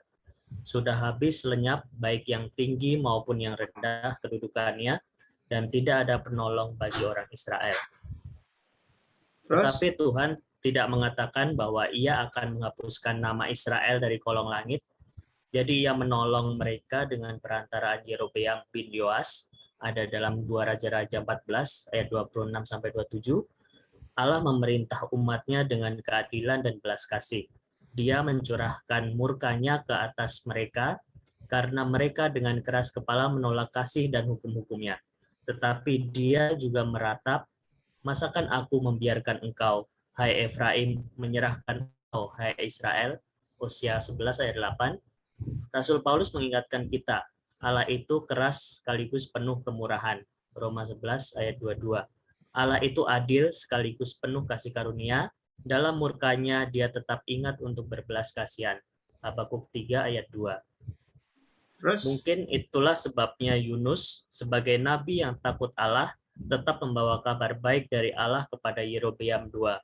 Sudah habis lenyap baik yang tinggi maupun yang rendah kedudukannya, dan tidak ada penolong bagi orang Israel. Terus? Tetapi Tuhan tidak mengatakan bahwa Ia akan menghapuskan nama Israel dari kolong langit. Jadi Ia menolong mereka dengan perantaraan Yerobeam bin Yoas, ada dalam 2 Raja-Raja 14 ayat 26 sampai 27. Allah memerintah umatnya dengan keadilan dan belas kasih. Dia mencurahkan murkanya ke atas mereka karena mereka dengan keras kepala menolak kasih dan hukum-hukumnya. Tetapi Dia juga meratap, masakan aku membiarkan engkau, hai Efraim, menyerahkan engkau, hai Israel? Hosea 11 ayat 8. Rasul Paulus mengingatkan kita, Allah itu keras sekaligus penuh kemurahan. Roma 11 ayat 22. Allah itu adil sekaligus penuh kasih karunia. Dalam murkanya Dia tetap ingat untuk berbelas kasihan. Habakuk 3 ayat 2. Terus? Mungkin itulah sebabnya Yunus sebagai nabi yang takut Allah tetap membawa kabar baik dari Allah kepada Yerobeam II.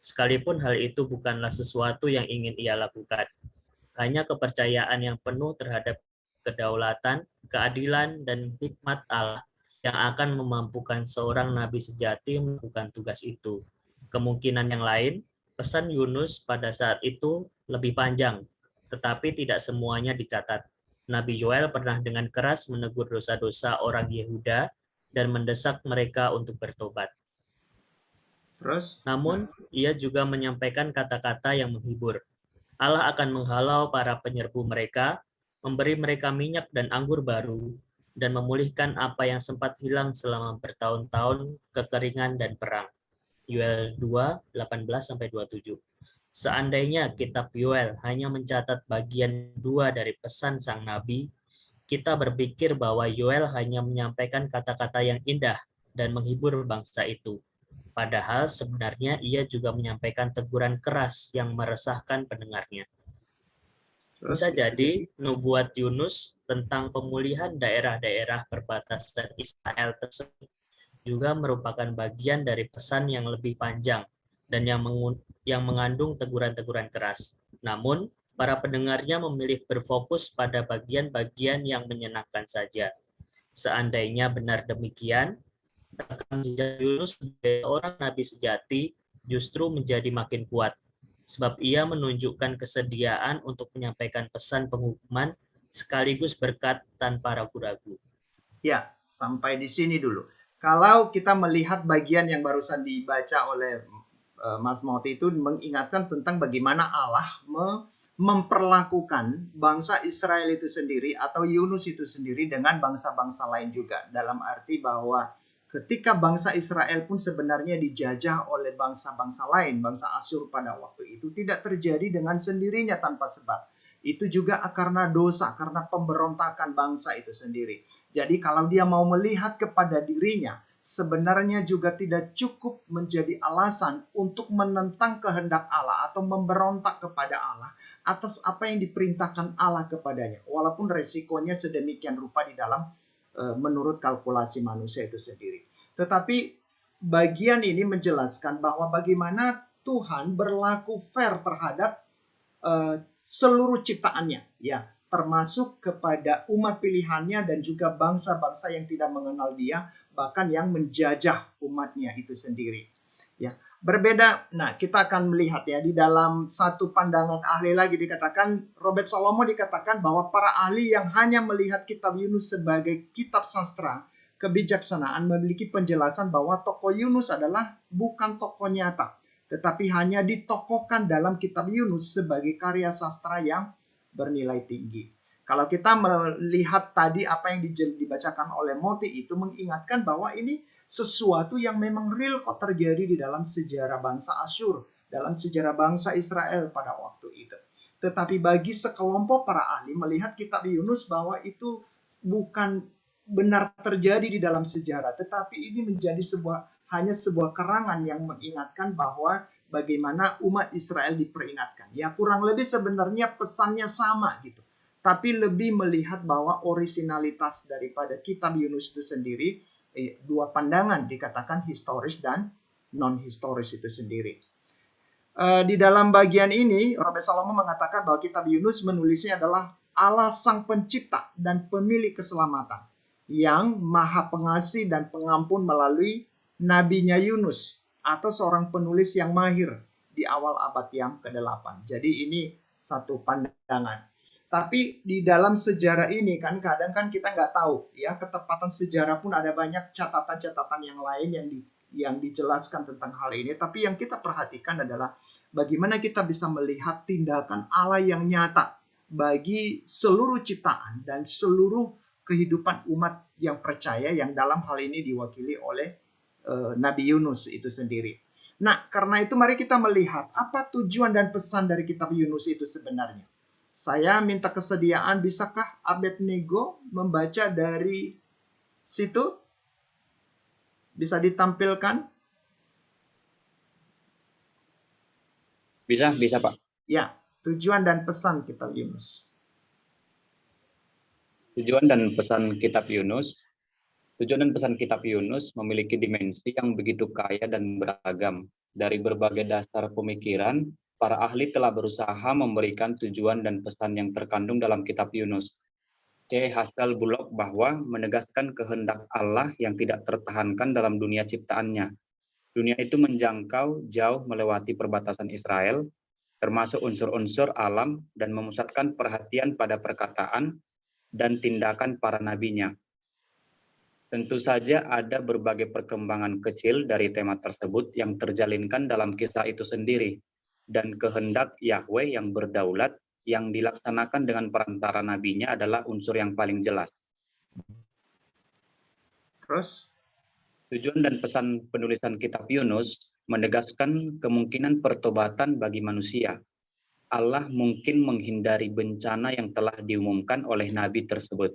Sekalipun hal itu bukanlah sesuatu yang ingin ia lakukan. Hanya kepercayaan yang penuh terhadap kedaulatan, keadilan, dan hikmat Allah yang akan memampukan seorang nabi sejati melakukan tugas itu. Kemungkinan yang lain, pesan Yunus pada saat itu lebih panjang, tetapi tidak semuanya dicatat. Nabi Yoel pernah dengan keras menegur dosa-dosa orang Yehuda dan mendesak mereka untuk bertobat. Terus? Namun, ia juga menyampaikan kata-kata yang menghibur. Allah akan menghalau para penyerbu mereka, memberi mereka minyak dan anggur baru, dan memulihkan apa yang sempat hilang selama bertahun-tahun kekeringan dan perang. Yoel 2, 18-27. Seandainya kitab Yoel hanya mencatat bagian 2 dari pesan sang nabi, kita berpikir bahwa Yoel hanya menyampaikan kata-kata yang indah dan menghibur bangsa itu. Padahal sebenarnya ia juga menyampaikan teguran keras yang meresahkan pendengarnya. Bisa jadi nubuat Yunus tentang pemulihan daerah-daerah perbatasan Israel tersebut juga merupakan bagian dari pesan yang lebih panjang dan yang mengandung teguran-teguran keras. Namun, para pendengarnya memilih berfokus pada bagian-bagian yang menyenangkan saja. Seandainya benar demikian, rekam jejak Yunus sebagai seorang nabi sejati justru menjadi makin kuat, sebab ia menunjukkan kesediaan untuk menyampaikan pesan penghukuman sekaligus berkat tanpa ragu-ragu. Ya, sampai di sini dulu. Kalau kita melihat bagian yang barusan dibaca oleh Mas Moti itu mengingatkan tentang bagaimana Allah memperlakukan bangsa Israel itu sendiri atau Yunus itu sendiri dengan bangsa-bangsa lain juga. Dalam arti bahwa ketika bangsa Israel pun sebenarnya dijajah oleh bangsa-bangsa lain, bangsa Asyur pada waktu itu tidak terjadi dengan sendirinya tanpa sebab. Itu juga karena dosa, karena pemberontakan bangsa itu sendiri. Jadi kalau dia mau melihat kepada dirinya, sebenarnya juga tidak cukup menjadi alasan untuk menentang kehendak Allah atau memberontak kepada Allah atas apa yang diperintahkan Allah kepadanya. Walaupun resikonya sedemikian rupa di dalam menurut kalkulasi manusia itu sendiri. Tetapi bagian ini menjelaskan bahwa bagaimana Tuhan berlaku fair terhadap seluruh ciptaannya, ya, termasuk kepada umat pilihannya dan juga bangsa-bangsa yang tidak mengenal Dia, bahkan yang menjajah umatnya itu sendiri. Ya, berbeda. Nah, kita akan melihat ya di dalam satu pandangan ahli lagi dikatakan, Robert Salomo dikatakan bahwa para ahli yang hanya melihat kitab Yunus sebagai kitab sastra kebijaksanaan memiliki penjelasan bahwa tokoh Yunus adalah bukan tokoh nyata, tetapi hanya ditokohkan dalam kitab Yunus sebagai karya sastra yang bernilai tinggi. Kalau kita melihat tadi apa yang dibacakan oleh Moti itu mengingatkan bahwa ini sesuatu yang memang real kok terjadi di dalam sejarah bangsa Asyur dalam sejarah bangsa Israel pada waktu itu. Tetapi bagi sekelompok para ahli melihat kitab Yunus bahwa itu bukan benar terjadi di dalam sejarah, tetapi ini menjadi hanya sebuah kerangan yang mengingatkan bahwa bagaimana umat Israel diperingatkan. Ya kurang lebih sebenarnya pesannya sama gitu. Tapi lebih melihat bahwa orisinalitas daripada kitab Yunus itu sendiri, dua pandangan dikatakan historis dan non-historis itu sendiri. Di dalam bagian ini, Rabi Salomo mengatakan bahwa kitab Yunus menulisnya adalah Allah Sang Pencipta dan Pemilik Keselamatan yang Maha Pengasih dan Pengampun melalui nabinya Yunus atau seorang penulis yang mahir di awal abad yang ke-8. Jadi ini satu pandangan. Tapi di dalam sejarah ini kan kadang kan kita nggak tahu ya, ketepatan sejarah pun ada banyak catatan-catatan yang lain yang dijelaskan tentang hal ini. Tapi yang kita perhatikan adalah bagaimana kita bisa melihat tindakan Allah yang nyata bagi seluruh ciptaan dan seluruh kehidupan umat yang percaya, yang dalam hal ini diwakili oleh Nabi Yunus itu sendiri. Nah, karena itu mari kita melihat apa tujuan dan pesan dari kitab Yunus itu sebenarnya. Saya minta kesediaan, bisakah Abednego membaca dari situ? Bisa ditampilkan? Bisa Pak. Ya, tujuan dan pesan kitab Yunus. Tujuan dan pesan kitab Yunus. Tujuan dan pesan kitab Yunus memiliki dimensi yang begitu kaya dan beragam. Dari berbagai dasar pemikiran, para ahli telah berusaha memberikan tujuan dan pesan yang terkandung dalam kitab Yunus. C. Haskell Bullock bahwa menegaskan kehendak Allah yang tidak tertahankan dalam dunia ciptaannya. Dunia itu menjangkau jauh melewati perbatasan Israel, termasuk unsur-unsur alam dan memusatkan perhatian pada perkataan dan tindakan para nabinya. Tentu saja ada berbagai perkembangan kecil dari tema tersebut yang terjalinkan dalam kisah itu sendiri, dan kehendak Yahweh yang berdaulat yang dilaksanakan dengan perantara nabinya adalah unsur yang paling jelas. Terus? Tujuan dan pesan penulisan kitab Yunus menegaskan kemungkinan pertobatan bagi manusia. Allah mungkin menghindari bencana yang telah diumumkan oleh nabi tersebut.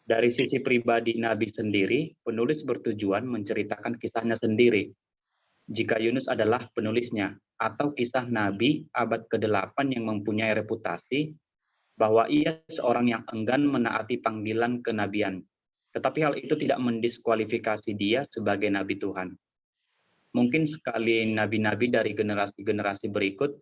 Dari sisi pribadi nabi sendiri, penulis bertujuan menceritakan kisahnya sendiri. Jika Yunus adalah penulisnya, atau kisah nabi abad ke-8 yang mempunyai reputasi bahwa ia seorang yang enggan menaati panggilan kenabian. Tetapi hal itu tidak mendiskualifikasi dia sebagai nabi Tuhan. Mungkin sekali nabi-nabi dari generasi-generasi berikut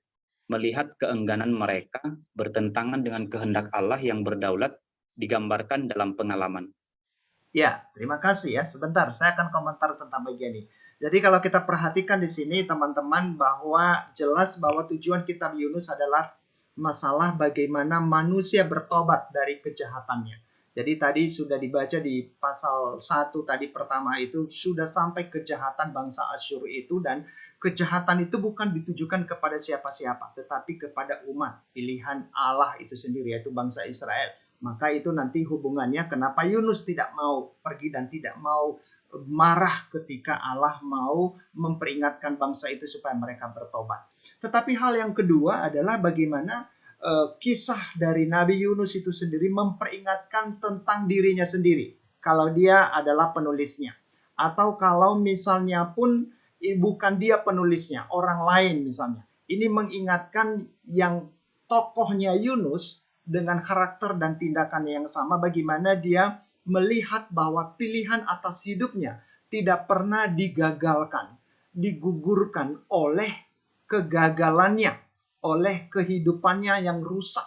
melihat keengganan mereka bertentangan dengan kehendak Allah yang berdaulat digambarkan dalam pengalaman. Ya, terima kasih ya. Sebentar, saya akan komentar tentang bagian ini. Jadi kalau kita perhatikan di sini teman-teman bahwa jelas bahwa tujuan kitab Yunus adalah masalah bagaimana manusia bertobat dari kejahatannya. Jadi tadi sudah dibaca di pasal 1 tadi pertama itu sudah sampai kejahatan bangsa Asyur itu, dan kejahatan itu bukan ditujukan kepada siapa-siapa tetapi kepada umat pilihan Allah itu sendiri, yaitu bangsa Israel. Maka itu nanti hubungannya kenapa Yunus tidak mau pergi dan tidak mau marah ketika Allah mau memperingatkan bangsa itu supaya mereka bertobat. Tetapi hal yang kedua adalah bagaimana kisah dari Nabi Yunus itu sendiri memperingatkan tentang dirinya sendiri. Kalau dia adalah penulisnya. Atau kalau misalnya pun bukan dia penulisnya, orang lain misalnya. Ini mengingatkan yang tokohnya Yunus dengan karakter dan tindakan yang sama, bagaimana dia melihat bahwa pilihan atas hidupnya tidak pernah digagalkan, digugurkan oleh kegagalannya, oleh kehidupannya yang rusak,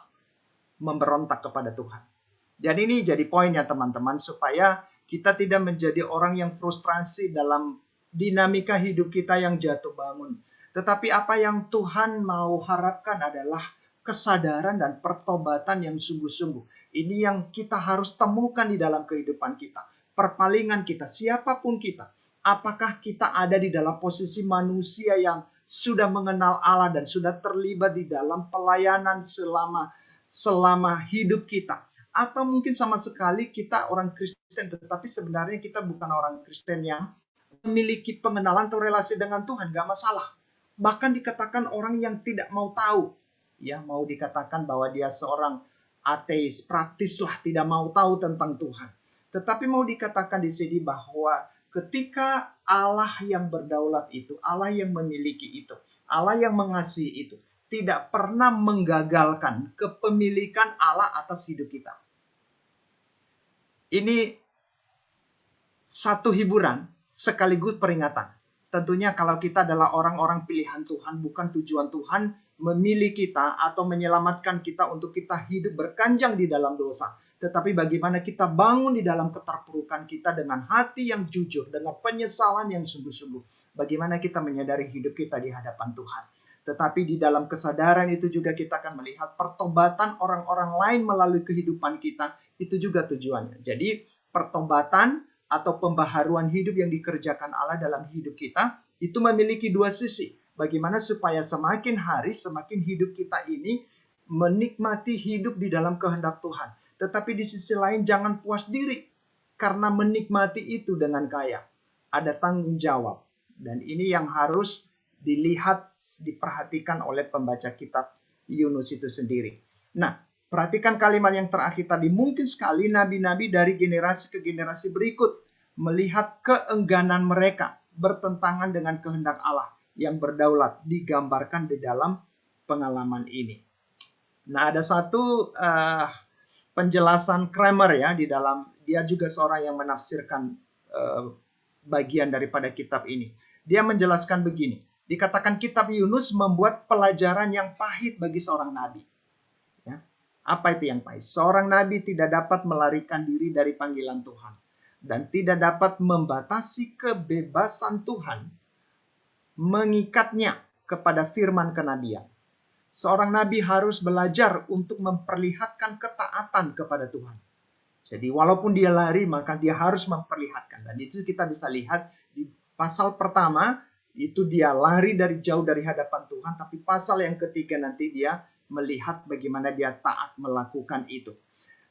memberontak kepada Tuhan. Jadi ini jadi poinnya teman-teman, supaya kita tidak menjadi orang yang frustrasi dalam dinamika hidup kita yang jatuh bangun. Tetapi apa yang Tuhan mau harapkan adalah kesadaran dan pertobatan yang sungguh-sungguh. Ini yang kita harus temukan di dalam kehidupan kita. Perpalingan kita, siapapun kita. Apakah kita ada di dalam posisi manusia yang sudah mengenal Allah dan sudah terlibat di dalam pelayanan selama hidup kita. Atau mungkin sama sekali kita orang Kristen, tetapi sebenarnya kita bukan orang Kristen yang memiliki pengenalan atau relasi dengan Tuhan. Gak masalah. Bahkan dikatakan orang yang tidak mau tahu. Ya, mau dikatakan bahwa dia seorang ateis, praktis lah, tidak mau tahu tentang Tuhan. Tetapi mau dikatakan di sini bahwa ketika Allah yang berdaulat itu, Allah yang memiliki itu, Allah yang mengasihi itu, tidak pernah menggagalkan kepemilikan Allah atas hidup kita. Ini satu hiburan sekaligus peringatan. Tentunya kalau kita adalah orang-orang pilihan Tuhan, bukan tujuan Tuhan memilih kita atau menyelamatkan kita untuk kita hidup berkanjang di dalam dosa. Tetapi bagaimana kita bangun di dalam keterpurukan kita dengan hati yang jujur, dengan penyesalan yang sungguh-sungguh. Bagaimana kita menyadari hidup kita di hadapan Tuhan. Tetapi di dalam kesadaran itu juga kita akan melihat pertobatan orang-orang lain melalui kehidupan kita. Itu juga tujuannya. Jadi pertobatan atau pembaharuan hidup yang dikerjakan Allah dalam hidup kita itu memiliki dua sisi. Bagaimana supaya semakin hari semakin hidup kita ini menikmati hidup di dalam kehendak Tuhan. Tetapi di sisi lain jangan puas diri karena menikmati itu dengan kaya. Ada tanggung jawab. Dan ini yang harus dilihat, diperhatikan oleh pembaca kitab Yunus itu sendiri. Nah, perhatikan kalimat yang terakhir tadi. Mungkin sekali nabi-nabi dari generasi ke generasi berikut melihat keengganan mereka bertentangan dengan kehendak Allah yang berdaulat digambarkan di dalam pengalaman ini. Nah, ada satu penjelasan Kramer ya di dalam, dia juga seorang yang menafsirkan bagian daripada kitab ini. Dia menjelaskan begini, dikatakan kitab Yunus membuat pelajaran yang pahit bagi seorang nabi. Ya. Apa itu yang pahit? Seorang nabi tidak dapat melarikan diri dari panggilan Tuhan. Dan tidak dapat membatasi kebebasan Tuhan mengikatnya kepada firman kenabian. Seorang nabi harus belajar untuk memperlihatkan ketaatan kepada Tuhan. Jadi walaupun dia lari, maka dia harus memperlihatkan. Dan itu kita bisa lihat di pasal pertama, itu dia lari dari jauh dari hadapan Tuhan. Tapi pasal yang ketiga nanti dia melihat bagaimana dia taat melakukan itu.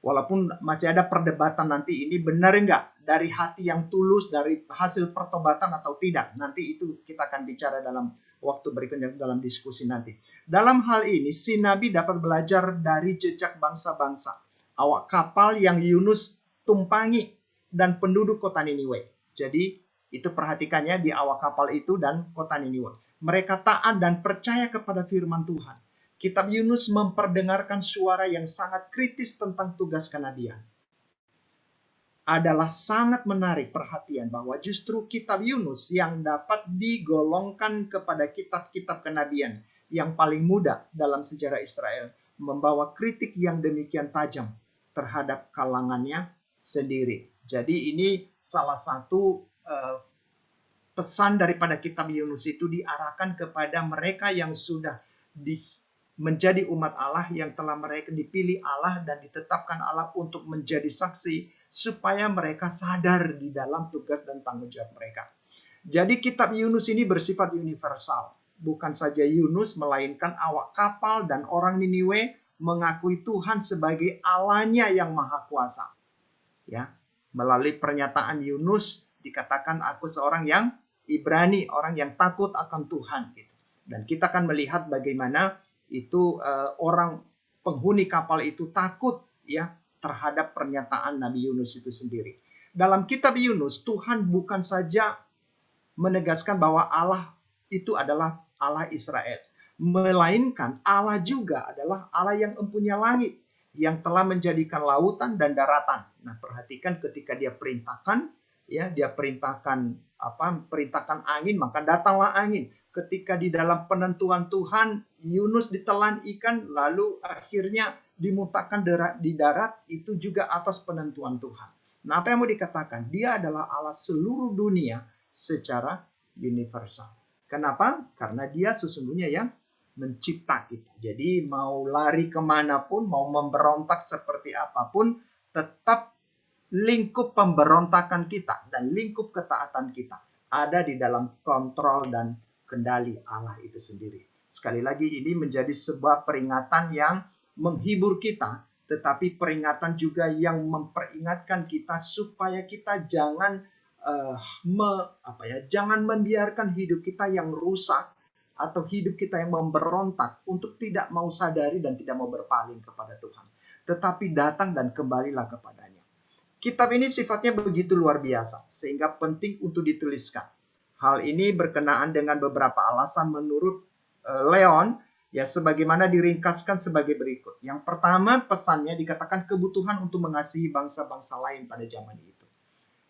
Walaupun masih ada perdebatan nanti ini benar enggak dari hati yang tulus, dari hasil pertobatan atau tidak. Nanti itu kita akan bicara dalam waktu berikutnya dalam diskusi nanti. Dalam hal ini si Nabi dapat belajar dari jejak bangsa-bangsa. Awak kapal yang Yunus tumpangi dan penduduk kota Niniwe. Jadi itu perhatikannya di awak kapal itu dan kota Niniwe. Mereka taat dan percaya kepada firman Tuhan. Kitab Yunus memperdengarkan suara yang sangat kritis tentang tugas kenabian. Adalah sangat menarik perhatian bahwa justru kitab Yunus yang dapat digolongkan kepada kitab-kitab kenabian yang paling muda dalam sejarah Israel membawa kritik yang demikian tajam terhadap kalangannya sendiri. Jadi ini salah satu pesan daripada kitab Yunus itu diarahkan kepada mereka yang sudah menjadi umat Allah, yang telah mereka dipilih Allah dan ditetapkan Allah untuk menjadi saksi supaya mereka sadar di dalam tugas dan tanggung jawab mereka. Jadi kitab Yunus ini bersifat universal. Bukan saja Yunus melainkan awak kapal dan orang Niniwe mengakui Tuhan sebagai Allahnya yang maha kuasa. Ya, melalui pernyataan Yunus dikatakan aku seorang yang Ibrani, orang yang takut akan Tuhan gitu. Dan kita akan melihat bagaimana itu orang penghuni kapal itu takut ya terhadap pernyataan Nabi Yunus itu sendiri. Dalam kitab Yunus Tuhan bukan saja menegaskan bahwa Allah itu adalah Allah Israel, melainkan Allah juga adalah Allah yang empunya langit, yang telah menjadikan lautan dan daratan. Nah, perhatikan ketika dia perintahkan ya, dia perintahkan angin, maka datanglah angin. Ketika di dalam penentuan Tuhan, Yunus ditelan ikan, lalu akhirnya dimuntahkan di darat, itu juga atas penentuan Tuhan. Nah, apa yang mau dikatakan? Dia adalah Allah seluruh dunia secara universal. Kenapa? Karena dia sesungguhnya yang mencipta kita. Jadi mau lari kemanapun, mau memberontak seperti apapun, tetap lingkup pemberontakan kita dan lingkup ketaatan kita ada di dalam kontrol dan kendali Allah itu sendiri. Sekali lagi ini menjadi sebuah peringatan yang menghibur kita, tetapi peringatan juga yang memperingatkan kita supaya kita jangan jangan membiarkan hidup kita yang rusak atau hidup kita yang memberontak untuk tidak mau sadari dan tidak mau berpaling kepada Tuhan. Tetapi datang dan kembalilah kepadanya. Kitab ini sifatnya begitu luar biasa, sehingga penting untuk dituliskan. Hal ini berkenaan dengan beberapa alasan menurut Leon, ya sebagaimana diringkaskan sebagai berikut. Yang pertama, pesannya dikatakan kebutuhan untuk mengasihi bangsa-bangsa lain pada zaman itu.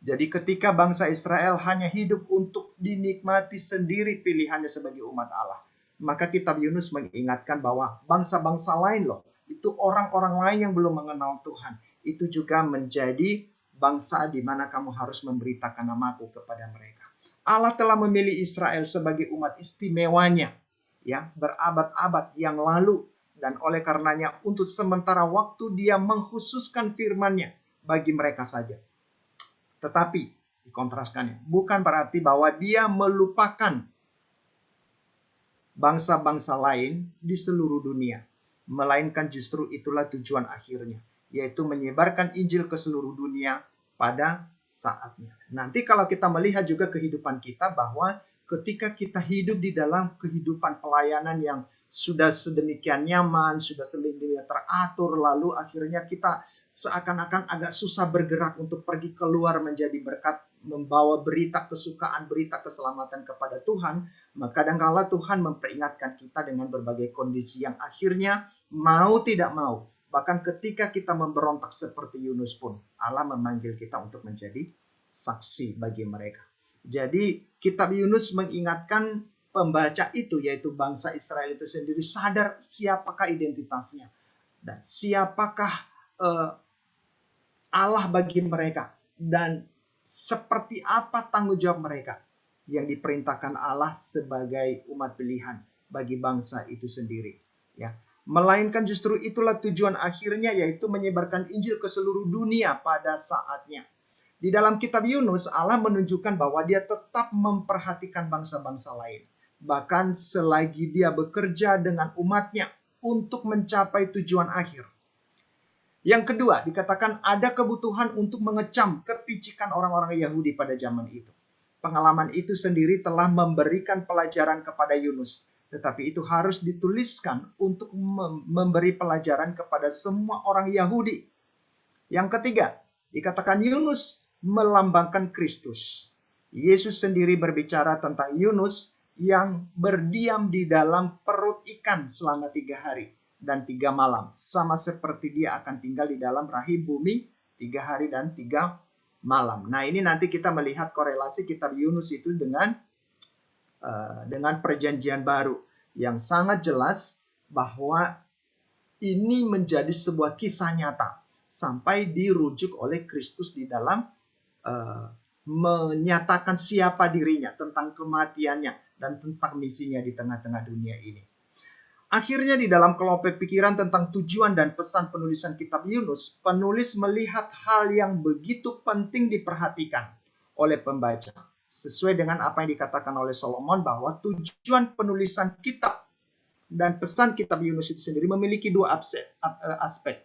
Jadi ketika bangsa Israel hanya hidup untuk dinikmati sendiri pilihannya sebagai umat Allah, maka kitab Yunus mengingatkan bahwa bangsa-bangsa lain loh, itu orang-orang lain yang belum mengenal Tuhan, itu juga menjadi bangsa di mana kamu harus memberitakan namaku kepada mereka. Allah telah memilih Israel sebagai umat istimewanya, ya, berabad-abad yang lalu, dan oleh karenanya untuk sementara waktu dia mengkhususkan firman-Nya bagi mereka saja. Tetapi dikontraskannya, bukan berarti bahwa dia melupakan bangsa-bangsa lain di seluruh dunia, melainkan justru itulah tujuan akhirnya, yaitu menyebarkan Injil ke seluruh dunia pada saatnya. Nanti kalau kita melihat juga kehidupan kita, bahwa ketika kita hidup di dalam kehidupan pelayanan yang sudah sedemikian nyaman, sudah sedemikian teratur, lalu akhirnya kita seakan-akan agak susah bergerak untuk pergi keluar menjadi berkat, membawa berita kesukaan, berita keselamatan kepada Tuhan, maka kadang-kala Tuhan memperingatkan kita dengan berbagai kondisi yang akhirnya mau tidak mau, bahkan ketika kita memberontak seperti Yunus pun, Allah memanggil kita untuk menjadi saksi bagi mereka. Jadi kitab Yunus mengingatkan pembaca itu, yaitu bangsa Israel itu sendiri, sadar siapakah identitasnya dan siapakah Allah bagi mereka, dan seperti apa tanggung jawab mereka yang diperintahkan Allah sebagai umat pilihan bagi bangsa itu sendiri, ya. Melainkan justru itulah tujuan akhirnya, yaitu menyebarkan Injil ke seluruh dunia pada saatnya. Di dalam kitab Yunus, Allah menunjukkan bahwa dia tetap memperhatikan bangsa-bangsa lain, bahkan selagi dia bekerja dengan umatnya untuk mencapai tujuan akhir. Yang kedua, dikatakan ada kebutuhan untuk mengecam kepicikan orang-orang Yahudi pada zaman itu. Pengalaman itu sendiri telah memberikan pelajaran kepada Yunus, tetapi itu harus dituliskan untuk memberi pelajaran kepada semua orang Yahudi. Yang ketiga, dikatakan Yunus melambangkan Kristus. Yesus sendiri berbicara tentang Yunus yang berdiam di dalam perut ikan selama 3 hari dan 3 malam, sama seperti dia akan tinggal di dalam rahim bumi 3 hari dan 3 malam. Nah, ini nanti kita melihat korelasi kitab Yunus itu dengan perjanjian baru, yang sangat jelas bahwa ini menjadi sebuah kisah nyata sampai dirujuk oleh Kristus di dalam menyatakan siapa dirinya, tentang kematiannya dan tentang misinya di tengah-tengah dunia ini. Akhirnya di dalam kelompok pikiran tentang tujuan dan pesan penulisan kitab Yunus, penulis melihat hal yang begitu penting diperhatikan oleh pembaca. Sesuai dengan apa yang dikatakan oleh Solomon, bahwa tujuan penulisan kitab dan pesan kitab Yunus itu sendiri memiliki 2 aspek.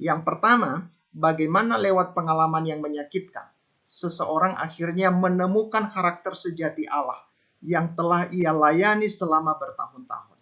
Yang pertama, bagaimana lewat pengalaman yang menyakitkan, seseorang akhirnya menemukan karakter sejati Allah yang telah ia layani selama bertahun-tahun.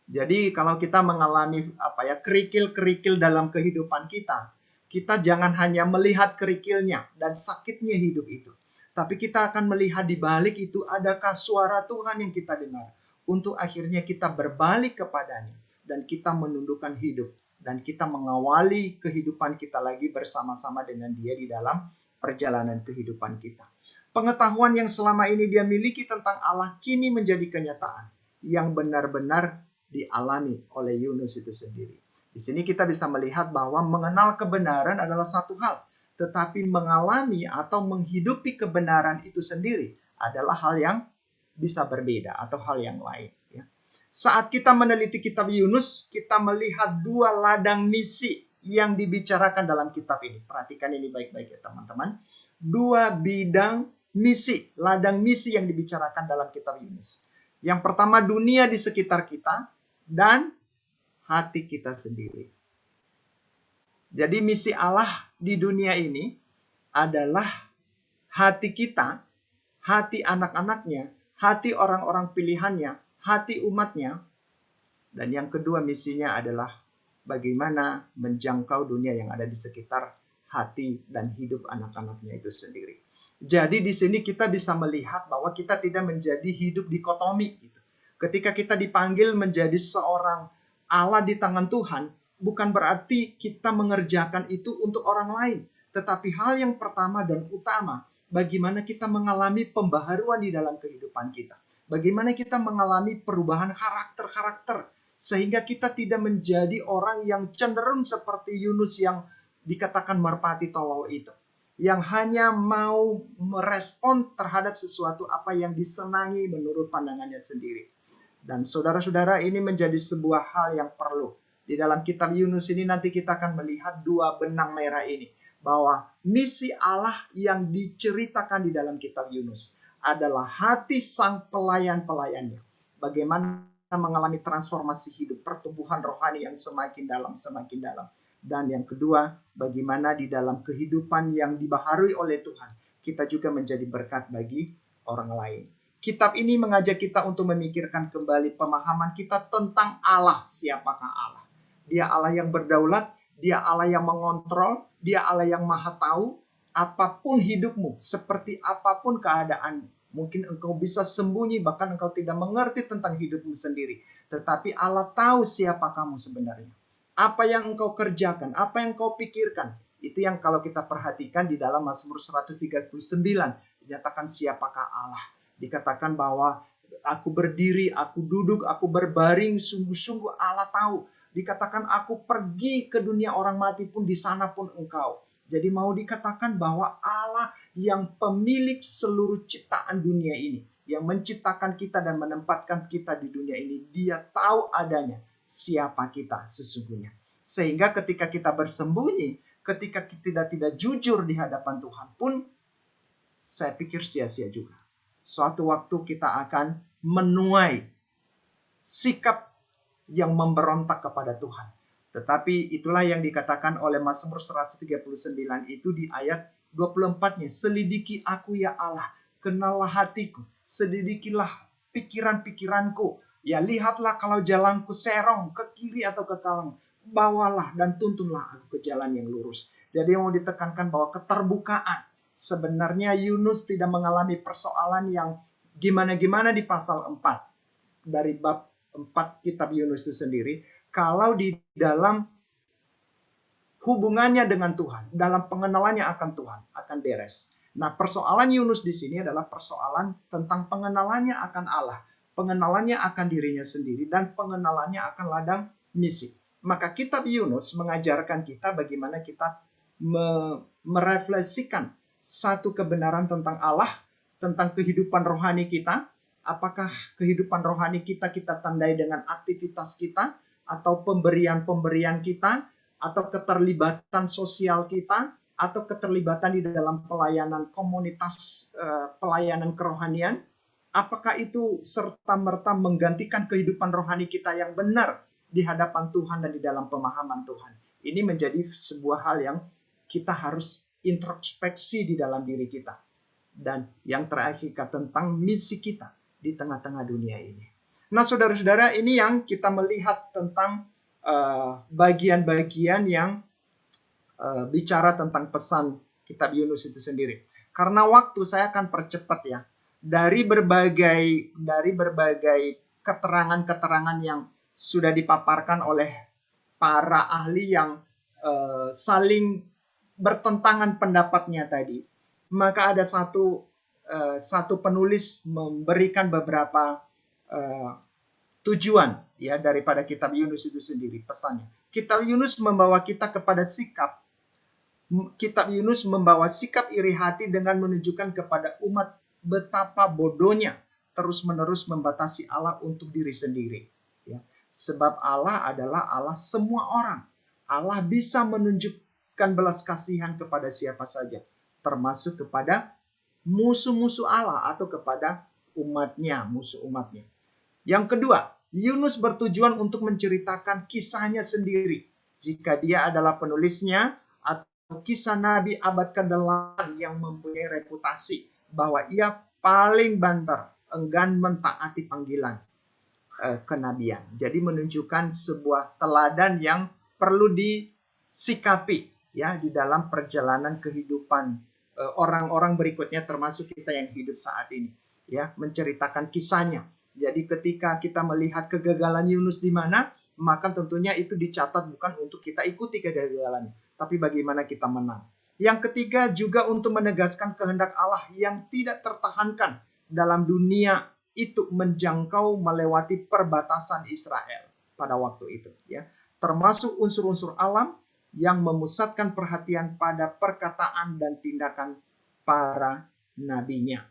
Jadi kalau kita mengalami kerikil-kerikil dalam kehidupan kita, kita jangan hanya melihat kerikilnya dan sakitnya hidup itu, tapi kita akan melihat di balik itu adakah suara Tuhan yang kita dengar, untuk akhirnya kita berbalik kepadanya dan kita menundukkan hidup dan kita mengawali kehidupan kita lagi bersama-sama dengan Dia di dalam perjalanan kehidupan kita. Pengetahuan yang selama ini dia miliki tentang Allah kini menjadi kenyataan yang benar-benar dialami oleh Yunus itu sendiri. Di sini kita bisa melihat bahwa mengenal kebenaran adalah satu hal, tetapi mengalami atau menghidupi kebenaran itu sendiri adalah hal yang bisa berbeda atau hal yang lain. Ya. Saat kita meneliti kitab Yunus, kita melihat 2 ladang misi yang dibicarakan dalam kitab ini. Perhatikan ini baik-baik ya teman-teman. 2 bidang misi, ladang misi yang dibicarakan dalam kitab Yunus. Yang pertama, dunia di sekitar kita dan hati kita sendiri. Jadi misi Allah di dunia ini adalah hati kita, hati anak-anaknya, hati orang-orang pilihannya, hati umatnya. Dan yang kedua misinya adalah bagaimana menjangkau dunia yang ada di sekitar hati dan hidup anak-anaknya itu sendiri. Jadi di sini kita bisa melihat bahwa kita tidak menjadi hidup dikotomi. Ketika kita dipanggil menjadi seorang Allah di tangan Tuhan, bukan berarti kita mengerjakan itu untuk orang lain. Tetapi hal yang pertama dan utama, bagaimana kita mengalami pembaharuan di dalam kehidupan kita. Bagaimana kita mengalami perubahan karakter-karakter. Sehingga kita tidak menjadi orang yang cenderung seperti Yunus yang dikatakan merpati tolol itu. Yang hanya mau merespon terhadap sesuatu apa yang disenangi menurut pandangannya sendiri. Dan saudara-saudara, ini menjadi sebuah hal yang perlu. Di dalam kitab Yunus ini nanti kita akan melihat dua benang merah ini. Bahwa misi Allah yang diceritakan di dalam kitab Yunus adalah hati sang pelayan-pelayannya. Bagaimana mengalami transformasi hidup, pertumbuhan rohani yang semakin dalam, semakin dalam. Dan yang kedua, bagaimana di dalam kehidupan yang dibaharui oleh Tuhan, kita juga menjadi berkat bagi orang lain. Kitab ini mengajak kita untuk memikirkan kembali pemahaman kita tentang Allah. Siapakah Allah? Dia Allah yang berdaulat, Dia Allah yang mengontrol, Dia Allah yang maha tahu. Apapun hidupmu, seperti apapun keadaanmu, mungkin engkau bisa sembunyi, bahkan engkau tidak mengerti tentang hidupmu sendiri. Tetapi Allah tahu siapa kamu sebenarnya. Apa yang engkau kerjakan, apa yang engkau pikirkan. Itu yang kalau kita perhatikan di dalam Mazmur 139. Dinyatakan siapakah Allah. Dikatakan bahwa aku berdiri, aku duduk, aku berbaring, sungguh-sungguh Allah tahu. Dikatakan aku pergi ke dunia orang mati pun, di sana pun engkau. Jadi mau dikatakan bahwa Allah yang pemilik seluruh ciptaan dunia ini, yang menciptakan kita dan menempatkan kita di dunia ini, Dia tahu adanya siapa kita sesungguhnya. Sehingga ketika kita bersembunyi, ketika kita tidak jujur di hadapan Tuhan pun, saya pikir sia-sia juga. Suatu waktu kita akan menuai sikap yang memberontak kepada Tuhan. Tetapi itulah yang dikatakan oleh Mazmur 139 itu di ayat 24-nya. Selidiki aku ya Allah, kenallah hatiku, selidikilah pikiran-pikiranku. Ya lihatlah kalau jalanku serong ke kiri atau ke kanan. Bawalah dan tuntunlah aku ke jalan yang lurus. Jadi mau ditekankan bahwa keterbukaan. Sebenarnya Yunus tidak mengalami persoalan yang gimana-gimana di pasal 4. Dari bab 4 kitab Yunus itu sendiri. Kalau di dalam hubungannya dengan Tuhan, dalam pengenalannya akan Tuhan, akan beres. Nah, persoalan Yunus di sini adalah persoalan tentang pengenalannya akan Allah, pengenalannya akan dirinya sendiri, dan pengenalannya akan ladang misi. Maka kitab Yunus mengajarkan kita bagaimana kita merefleksikan satu kebenaran tentang Allah, tentang kehidupan rohani kita. Apakah kehidupan rohani kita tandai dengan aktivitas kita, atau pemberian-pemberian kita, atau keterlibatan sosial kita, atau keterlibatan di dalam pelayanan komunitas, pelayanan kerohanian. Apakah itu serta-merta menggantikan kehidupan rohani kita yang benar di hadapan Tuhan dan di dalam pemahaman Tuhan? Ini menjadi sebuah hal yang kita harus introspeksi di dalam diri kita. Dan yang terakhir tentang misi kita di tengah-tengah dunia ini. Nah, saudara-saudara, ini yang kita melihat tentang bagian-bagian yang bicara tentang pesan kitab Yunus itu sendiri. Karena waktu, saya akan percepat ya. Dari berbagai keterangan-keterangan yang sudah dipaparkan oleh para ahli yang saling bertentangan pendapatnya tadi, maka ada satu penulis memberikan beberapa tujuan ya daripada kitab Yunus itu sendiri, pesannya. Kitab Yunus membawa kita kepada sikap. Kitab Yunus membawa sikap iri hati dengan menunjukkan kepada umat betapa bodohnya terus-menerus membatasi Allah untuk diri sendiri. Ya. Sebab Allah adalah Allah semua orang. Allah bisa menunjukkan belas kasihan kepada siapa saja, termasuk kepada musuh-musuh Allah atau kepada umatnya, musuh umatnya. Yang kedua, Yunus bertujuan untuk menceritakan kisahnya sendiri. Jika dia adalah penulisnya, atau kisah Nabi abad ke-8 yang mempunyai reputasi bahwa ia paling banter, enggan mentaati panggilan. kenabian. Jadi menunjukkan sebuah teladan yang perlu disikapi ya di dalam perjalanan kehidupan orang-orang berikutnya, termasuk kita yang hidup saat ini, ya, menceritakan kisahnya. Jadi ketika kita melihat kegagalan Yunus di mana, maka tentunya itu dicatat bukan untuk kita ikuti kegagalannya, tapi bagaimana kita menang. Yang ketiga juga untuk menegaskan kehendak Allah yang tidak tertahankan dalam dunia itu menjangkau melewati perbatasan Israel pada waktu itu, ya, termasuk unsur-unsur alam yang memusatkan perhatian pada perkataan dan tindakan para nabinya.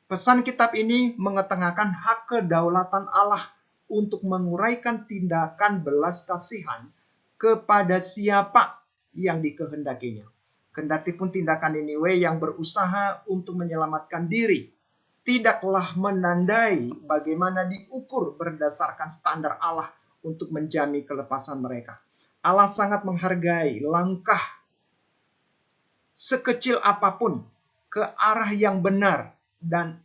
Pesan kitab ini mengetengahkan hak kedaulatan Allah untuk menguraikan tindakan belas kasihan kepada siapa yang dikehendakinya. Kendati pun tindakan Niniwe yang berusaha untuk menyelamatkan diri tidaklah menandai bagaimana diukur berdasarkan standar Allah untuk menjamin kelepasan mereka. Allah sangat menghargai langkah sekecil apapun ke arah yang benar, dan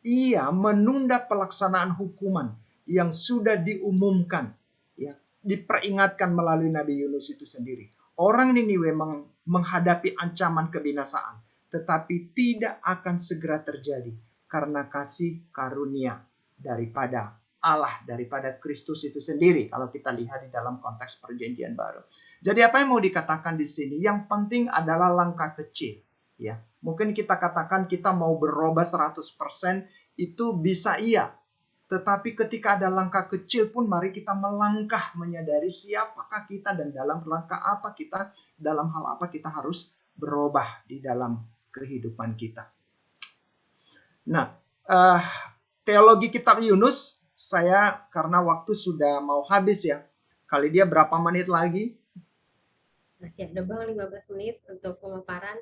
ia menunda pelaksanaan hukuman yang sudah diumumkan, ya, diperingatkan melalui Nabi Yunus itu sendiri. Orang Niniwe menghadapi ancaman kebinasaan, tetapi tidak akan segera terjadi karena kasih karunia daripada Allah, daripada Kristus itu sendiri, kalau kita lihat di dalam konteks perjanjian baru. Jadi apa yang mau dikatakan di sini? Yang penting adalah langkah kecil, ya. Mungkin kita katakan kita mau berubah 100% itu bisa, iya. Tetapi ketika ada langkah kecil pun mari kita melangkah menyadari siapakah kita dan dalam langkah apa kita, dalam hal apa kita harus berubah di dalam kehidupan kita. Nah, teologi kitab Yunus, saya karena waktu sudah mau habis ya. Kali dia berapa menit lagi? Masih ada Bang 15 menit untuk pemaparan.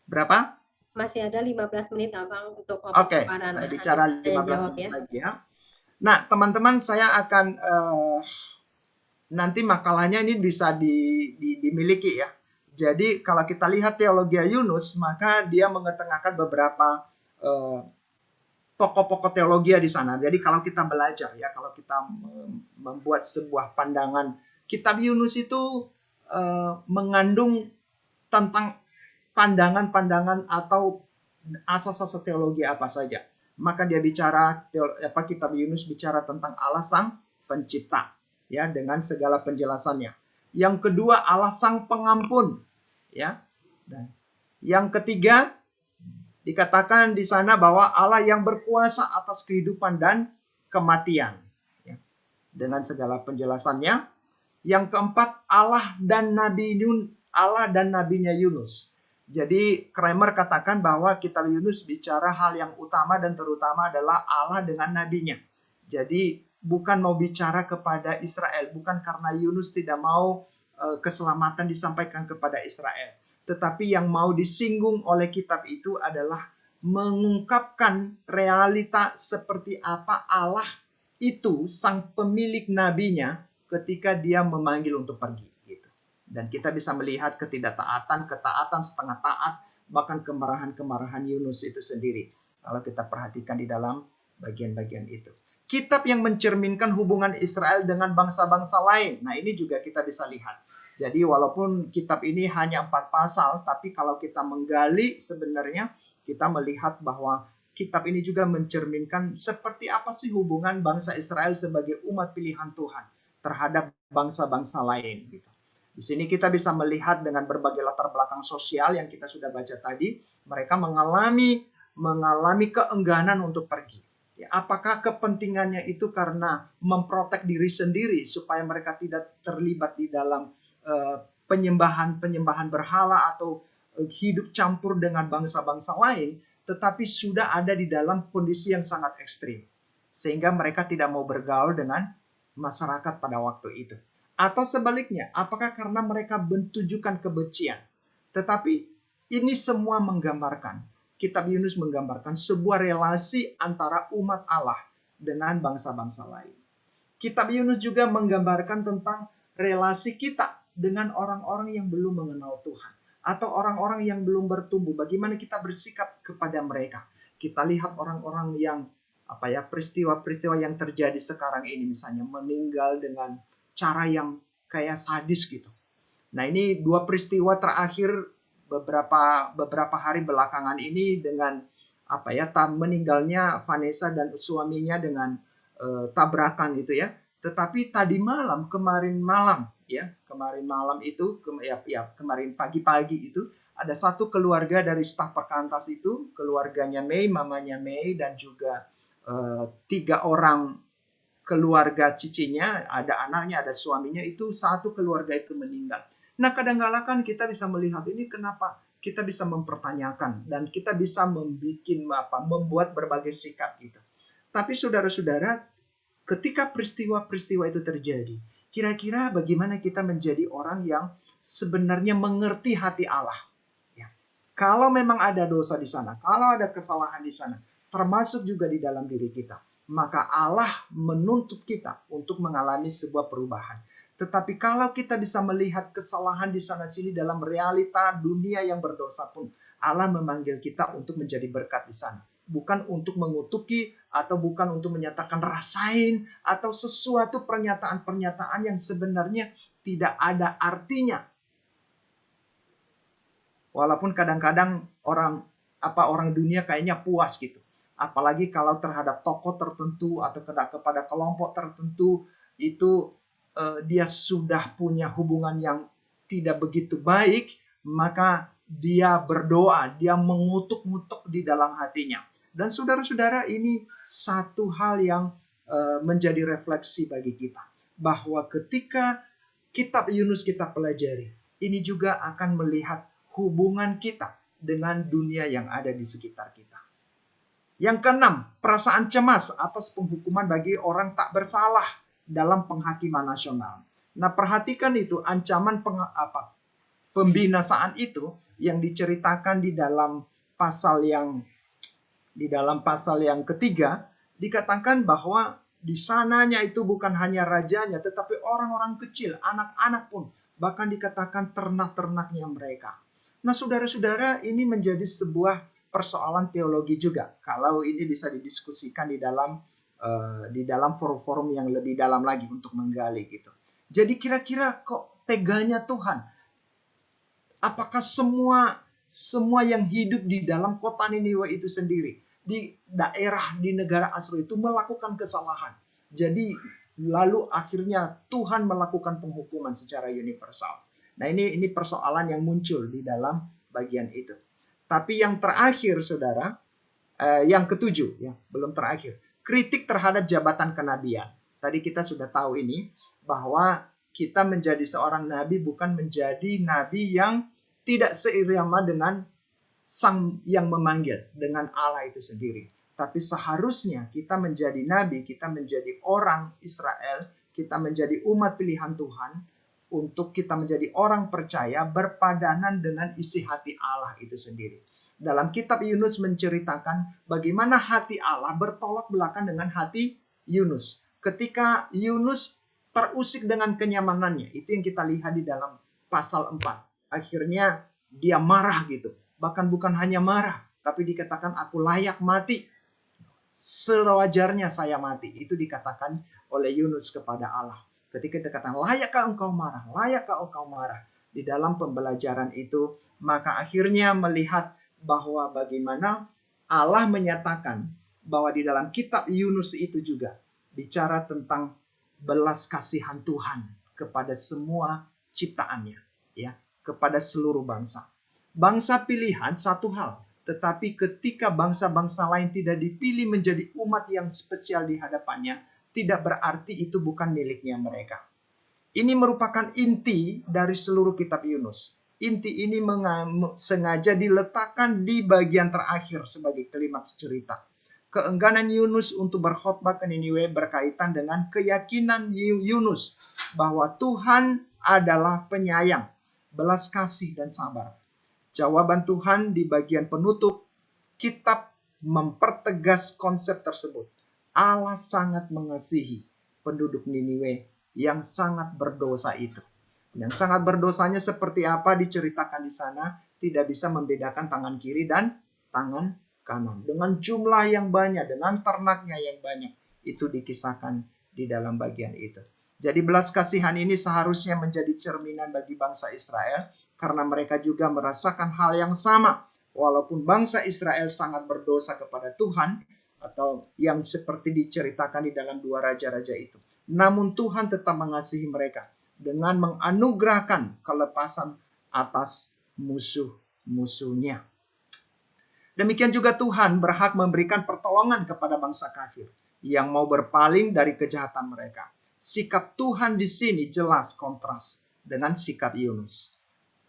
Berapa? Masih ada 15 menit Abang untuk Oke, pemaparan. saya bicara 15 menit ya. lagi ya. Nah, teman-teman, saya akan nanti makalahnya ini bisa dimiliki ya. Jadi kalau kita lihat teologi Yunus, maka dia mengetengahkan beberapa pokok-pokok teologi di sana. Jadi kalau kita belajar ya, kalau kita membuat sebuah pandangan, kitab Yunus itu mengandung tentang pandangan-pandangan atau asas-asas teologi apa saja. Maka dia bicara, kitab Yunus bicara tentang Allah Sang Pencipta, ya, dengan segala penjelasannya. Yang kedua, Allah Sang Pengampun, ya. Dan yang ketiga, dikatakan di sana bahwa Allah yang berkuasa atas kehidupan dan kematian, ya, dengan segala penjelasannya. Yang keempat, Allah dan nabinya Yunus. Jadi Kramer katakan bahwa kitab Yunus bicara hal yang utama dan terutama adalah Allah dengan nabinya. Jadi bukan mau bicara kepada Israel, bukan karena Yunus tidak mau keselamatan disampaikan kepada Israel. Tetapi yang mau disinggung oleh kitab itu adalah mengungkapkan realita seperti apa Allah itu sang pemilik nabinya ketika dia memanggil untuk pergi. Dan kita bisa melihat ketaatan, setengah taat, bahkan kemarahan Yunus itu sendiri. Kalau kita perhatikan di dalam bagian-bagian itu. Kitab yang mencerminkan hubungan Israel dengan bangsa-bangsa lain. Nah, ini juga kita bisa lihat. Jadi walaupun kitab ini hanya 4 pasal, tapi kalau kita menggali sebenarnya kita melihat bahwa kitab ini juga mencerminkan seperti apa sih hubungan bangsa Israel sebagai umat pilihan Tuhan terhadap bangsa-bangsa lain gitu. Di sini kita bisa melihat dengan berbagai latar belakang sosial yang kita sudah baca tadi, mereka mengalami keengganan untuk pergi. Ya, apakah kepentingannya itu karena memprotek diri sendiri supaya mereka tidak terlibat di dalam penyembahan berhala atau hidup campur dengan bangsa-bangsa lain, tetapi sudah ada di dalam kondisi yang sangat ekstrim, sehingga mereka tidak mau bergaul dengan masyarakat pada waktu itu. Atau sebaliknya, apakah karena mereka menunjukkan kebencian? Tetapi ini semua menggambarkan, kitab Yunus menggambarkan sebuah relasi antara umat Allah dengan bangsa-bangsa lain. Kitab Yunus juga menggambarkan tentang relasi kita dengan orang-orang yang belum mengenal Tuhan. Atau orang-orang yang belum bertumbuh, bagaimana kita bersikap kepada mereka. Kita lihat orang-orang yang peristiwa-peristiwa yang terjadi sekarang ini, misalnya meninggal dengan cara yang kayak sadis gitu. Nah, ini 2 peristiwa terakhir beberapa hari belakangan ini dengan meninggalnya Vanessa dan suaminya dengan tabrakan gitu ya. Tetapi kemarin pagi-pagi itu ada satu keluarga dari staf perkantas itu, keluarganya Mei, mamanya Mei, dan juga 3 orang keluarga cicinya, ada anaknya, ada suaminya, itu satu keluarga itu meninggal. Nah, kadang-kala kan kita bisa melihat ini kenapa kita bisa mempertanyakan dan kita bisa membuat berbagai sikap gitu. Tapi saudara-saudara, ketika peristiwa-peristiwa itu terjadi, kira-kira bagaimana kita menjadi orang yang sebenarnya mengerti hati Allah? Ya. Kalau memang ada dosa di sana, kalau ada kesalahan di sana, termasuk juga di dalam diri kita, maka Allah menuntut kita untuk mengalami sebuah perubahan. Tetapi kalau kita bisa melihat kesalahan di sana-sini dalam realita dunia yang berdosa pun, Allah memanggil kita untuk menjadi berkat di sana. Bukan untuk mengutuki atau bukan untuk menyatakan rasain atau sesuatu pernyataan-pernyataan yang sebenarnya tidak ada artinya. Walaupun kadang-kadang orang dunia kayaknya puas gitu. Apalagi kalau terhadap tokoh tertentu atau kepada kelompok tertentu itu dia sudah punya hubungan yang tidak begitu baik, maka dia berdoa, dia mengutuk-ngutuk di dalam hatinya. Dan saudara-saudara, ini satu hal yang menjadi refleksi bagi kita. Bahwa ketika kitab Yunus kita pelajari, ini juga akan melihat hubungan kita dengan dunia yang ada di sekitar kita. Yang keenam, perasaan cemas atas penghukuman bagi orang tak bersalah dalam penghakiman nasional. Nah, perhatikan itu ancaman pembinasaan itu yang diceritakan di dalam pasal yang ketiga, dikatakan bahwa di sananya itu bukan hanya rajanya, tetapi orang-orang kecil, anak-anak pun, bahkan dikatakan ternak-ternaknya mereka. Nah, saudara-saudara, ini menjadi sebuah persoalan teologi juga. Kalau ini bisa didiskusikan di dalam forum-forum yang lebih dalam lagi untuk menggali gitu. Jadi kira-kira kok teganya Tuhan? Apakah semua yang hidup di dalam kota Niniwe itu sendiri, di negara Asyur itu melakukan kesalahan? Jadi lalu akhirnya Tuhan melakukan penghukuman secara universal. Nah, ini persoalan yang muncul di dalam bagian itu. Tapi yang terakhir, saudara, yang ketujuh, ya, belum terakhir. Kritik terhadap jabatan kenabian. Tadi kita sudah tahu ini, bahwa kita menjadi seorang nabi bukan menjadi nabi yang tidak seirama dengan sang yang memanggil, dengan Allah itu sendiri. Tapi seharusnya kita menjadi nabi, kita menjadi orang Israel, kita menjadi umat pilihan Tuhan, untuk kita menjadi orang percaya berpadanan dengan isi hati Allah itu sendiri. Dalam kitab Yunus menceritakan bagaimana hati Allah bertolak belakang dengan hati Yunus. Ketika Yunus terusik dengan kenyamanannya, itu yang kita lihat di dalam pasal 4. Akhirnya dia marah gitu. Bahkan bukan hanya marah, tapi dikatakan aku layak mati. Sewajarnya saya mati. Itu dikatakan oleh Yunus kepada Allah. Ketika dikatakan layakkah engkau marah? Layakkah engkau marah? Di dalam pembelajaran itu, maka akhirnya melihat bahwa bagaimana Allah menyatakan bahwa di dalam kitab Yunus itu juga bicara tentang belas kasihan Tuhan kepada semua ciptaannya, ya, kepada seluruh bangsa. Bangsa pilihan satu hal, tetapi ketika bangsa-bangsa lain tidak dipilih menjadi umat yang spesial di hadapannya, tidak berarti itu bukan miliknya mereka. Ini merupakan inti dari seluruh kitab Yunus. Inti ini sengaja diletakkan di bagian terakhir sebagai klimaks cerita. Keengganan Yunus untuk berkhotbah ke Niniwe berkaitan dengan keyakinan Yunus bahwa Tuhan adalah penyayang, belas kasih dan sabar. Jawaban Tuhan di bagian penutup kitab mempertegas konsep tersebut. Allah sangat mengasihi penduduk Niniwe yang sangat berdosa itu. Yang sangat berdosanya seperti apa diceritakan di sana, tidak bisa membedakan tangan kiri dan tangan Kanan. Dengan jumlah yang banyak, dengan ternaknya yang banyak. Itu dikisahkan di dalam bagian itu. Jadi belas kasihan ini seharusnya menjadi cerminan bagi bangsa Israel. Karena mereka juga merasakan hal yang sama. Walaupun bangsa Israel sangat berdosa kepada Tuhan. Atau yang seperti diceritakan di dalam 2 Raja-Raja itu. Namun Tuhan tetap mengasihi mereka. Dengan menganugerahkan kelepasan atas musuh-musuhnya. Demikian juga Tuhan berhak memberikan pertolongan kepada bangsa kafir yang mau berpaling dari kejahatan mereka. Sikap Tuhan di sini jelas kontras dengan sikap Yunus.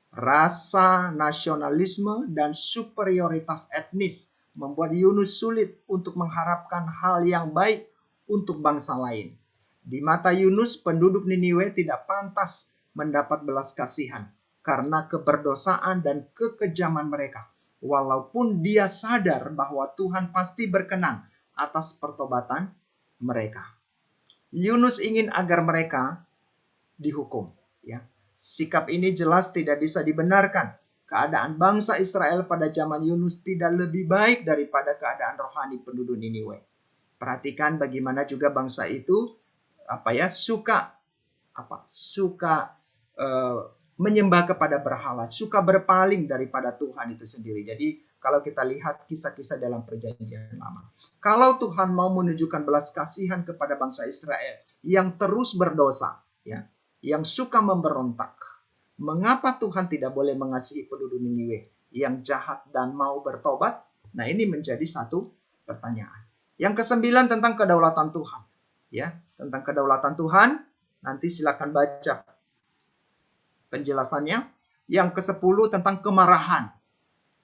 Rasa nasionalisme dan superioritas etnis membuat Yunus sulit untuk mengharapkan hal yang baik untuk bangsa lain. Di mata Yunus, penduduk Niniwe tidak pantas mendapat belas kasihan karena keberdosaan dan kekejaman mereka. Walaupun dia sadar bahwa Tuhan pasti berkenan atas pertobatan mereka. Yunus ingin agar mereka dihukum. Ya. Sikap ini jelas tidak bisa dibenarkan. Keadaan bangsa Israel pada zaman Yunus tidak lebih baik daripada keadaan rohani penduduk Niniwe. Perhatikan bagaimana juga bangsa itu suka menyembah kepada berhala, suka berpaling daripada Tuhan itu sendiri. Jadi kalau kita lihat kisah-kisah dalam perjanjian lama, kalau Tuhan mau menunjukkan belas kasihan kepada bangsa Israel yang terus berdosa, ya, yang suka memberontak, mengapa Tuhan tidak boleh mengasihi penduduk Niniwe yang jahat dan mau bertobat? Nah, ini menjadi satu pertanyaan. Yang ke-9 tentang kedaulatan Tuhan, ya, tentang kedaulatan Tuhan. Nanti silakan baca penjelasannya. Yang ke-10 tentang kemarahan.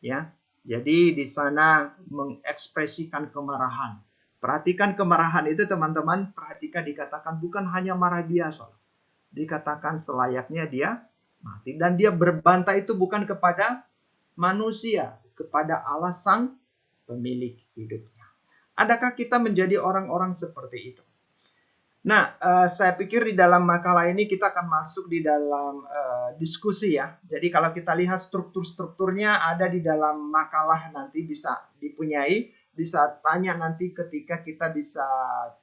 Ya. Jadi di sana mengekspresikan kemarahan. Perhatikan kemarahan itu teman-teman, perhatikan dikatakan bukan hanya marah biasa. Dikatakan selayaknya dia mati. Dan dia berbantai itu bukan kepada manusia, kepada Allah sang pemilik hidupnya. Adakah kita menjadi orang-orang seperti itu? Nah, saya pikir di dalam makalah ini kita akan masuk di dalam diskusi ya. Jadi kalau kita lihat struktur-strukturnya ada di dalam makalah, nanti bisa dipunyai, bisa tanya nanti ketika kita bisa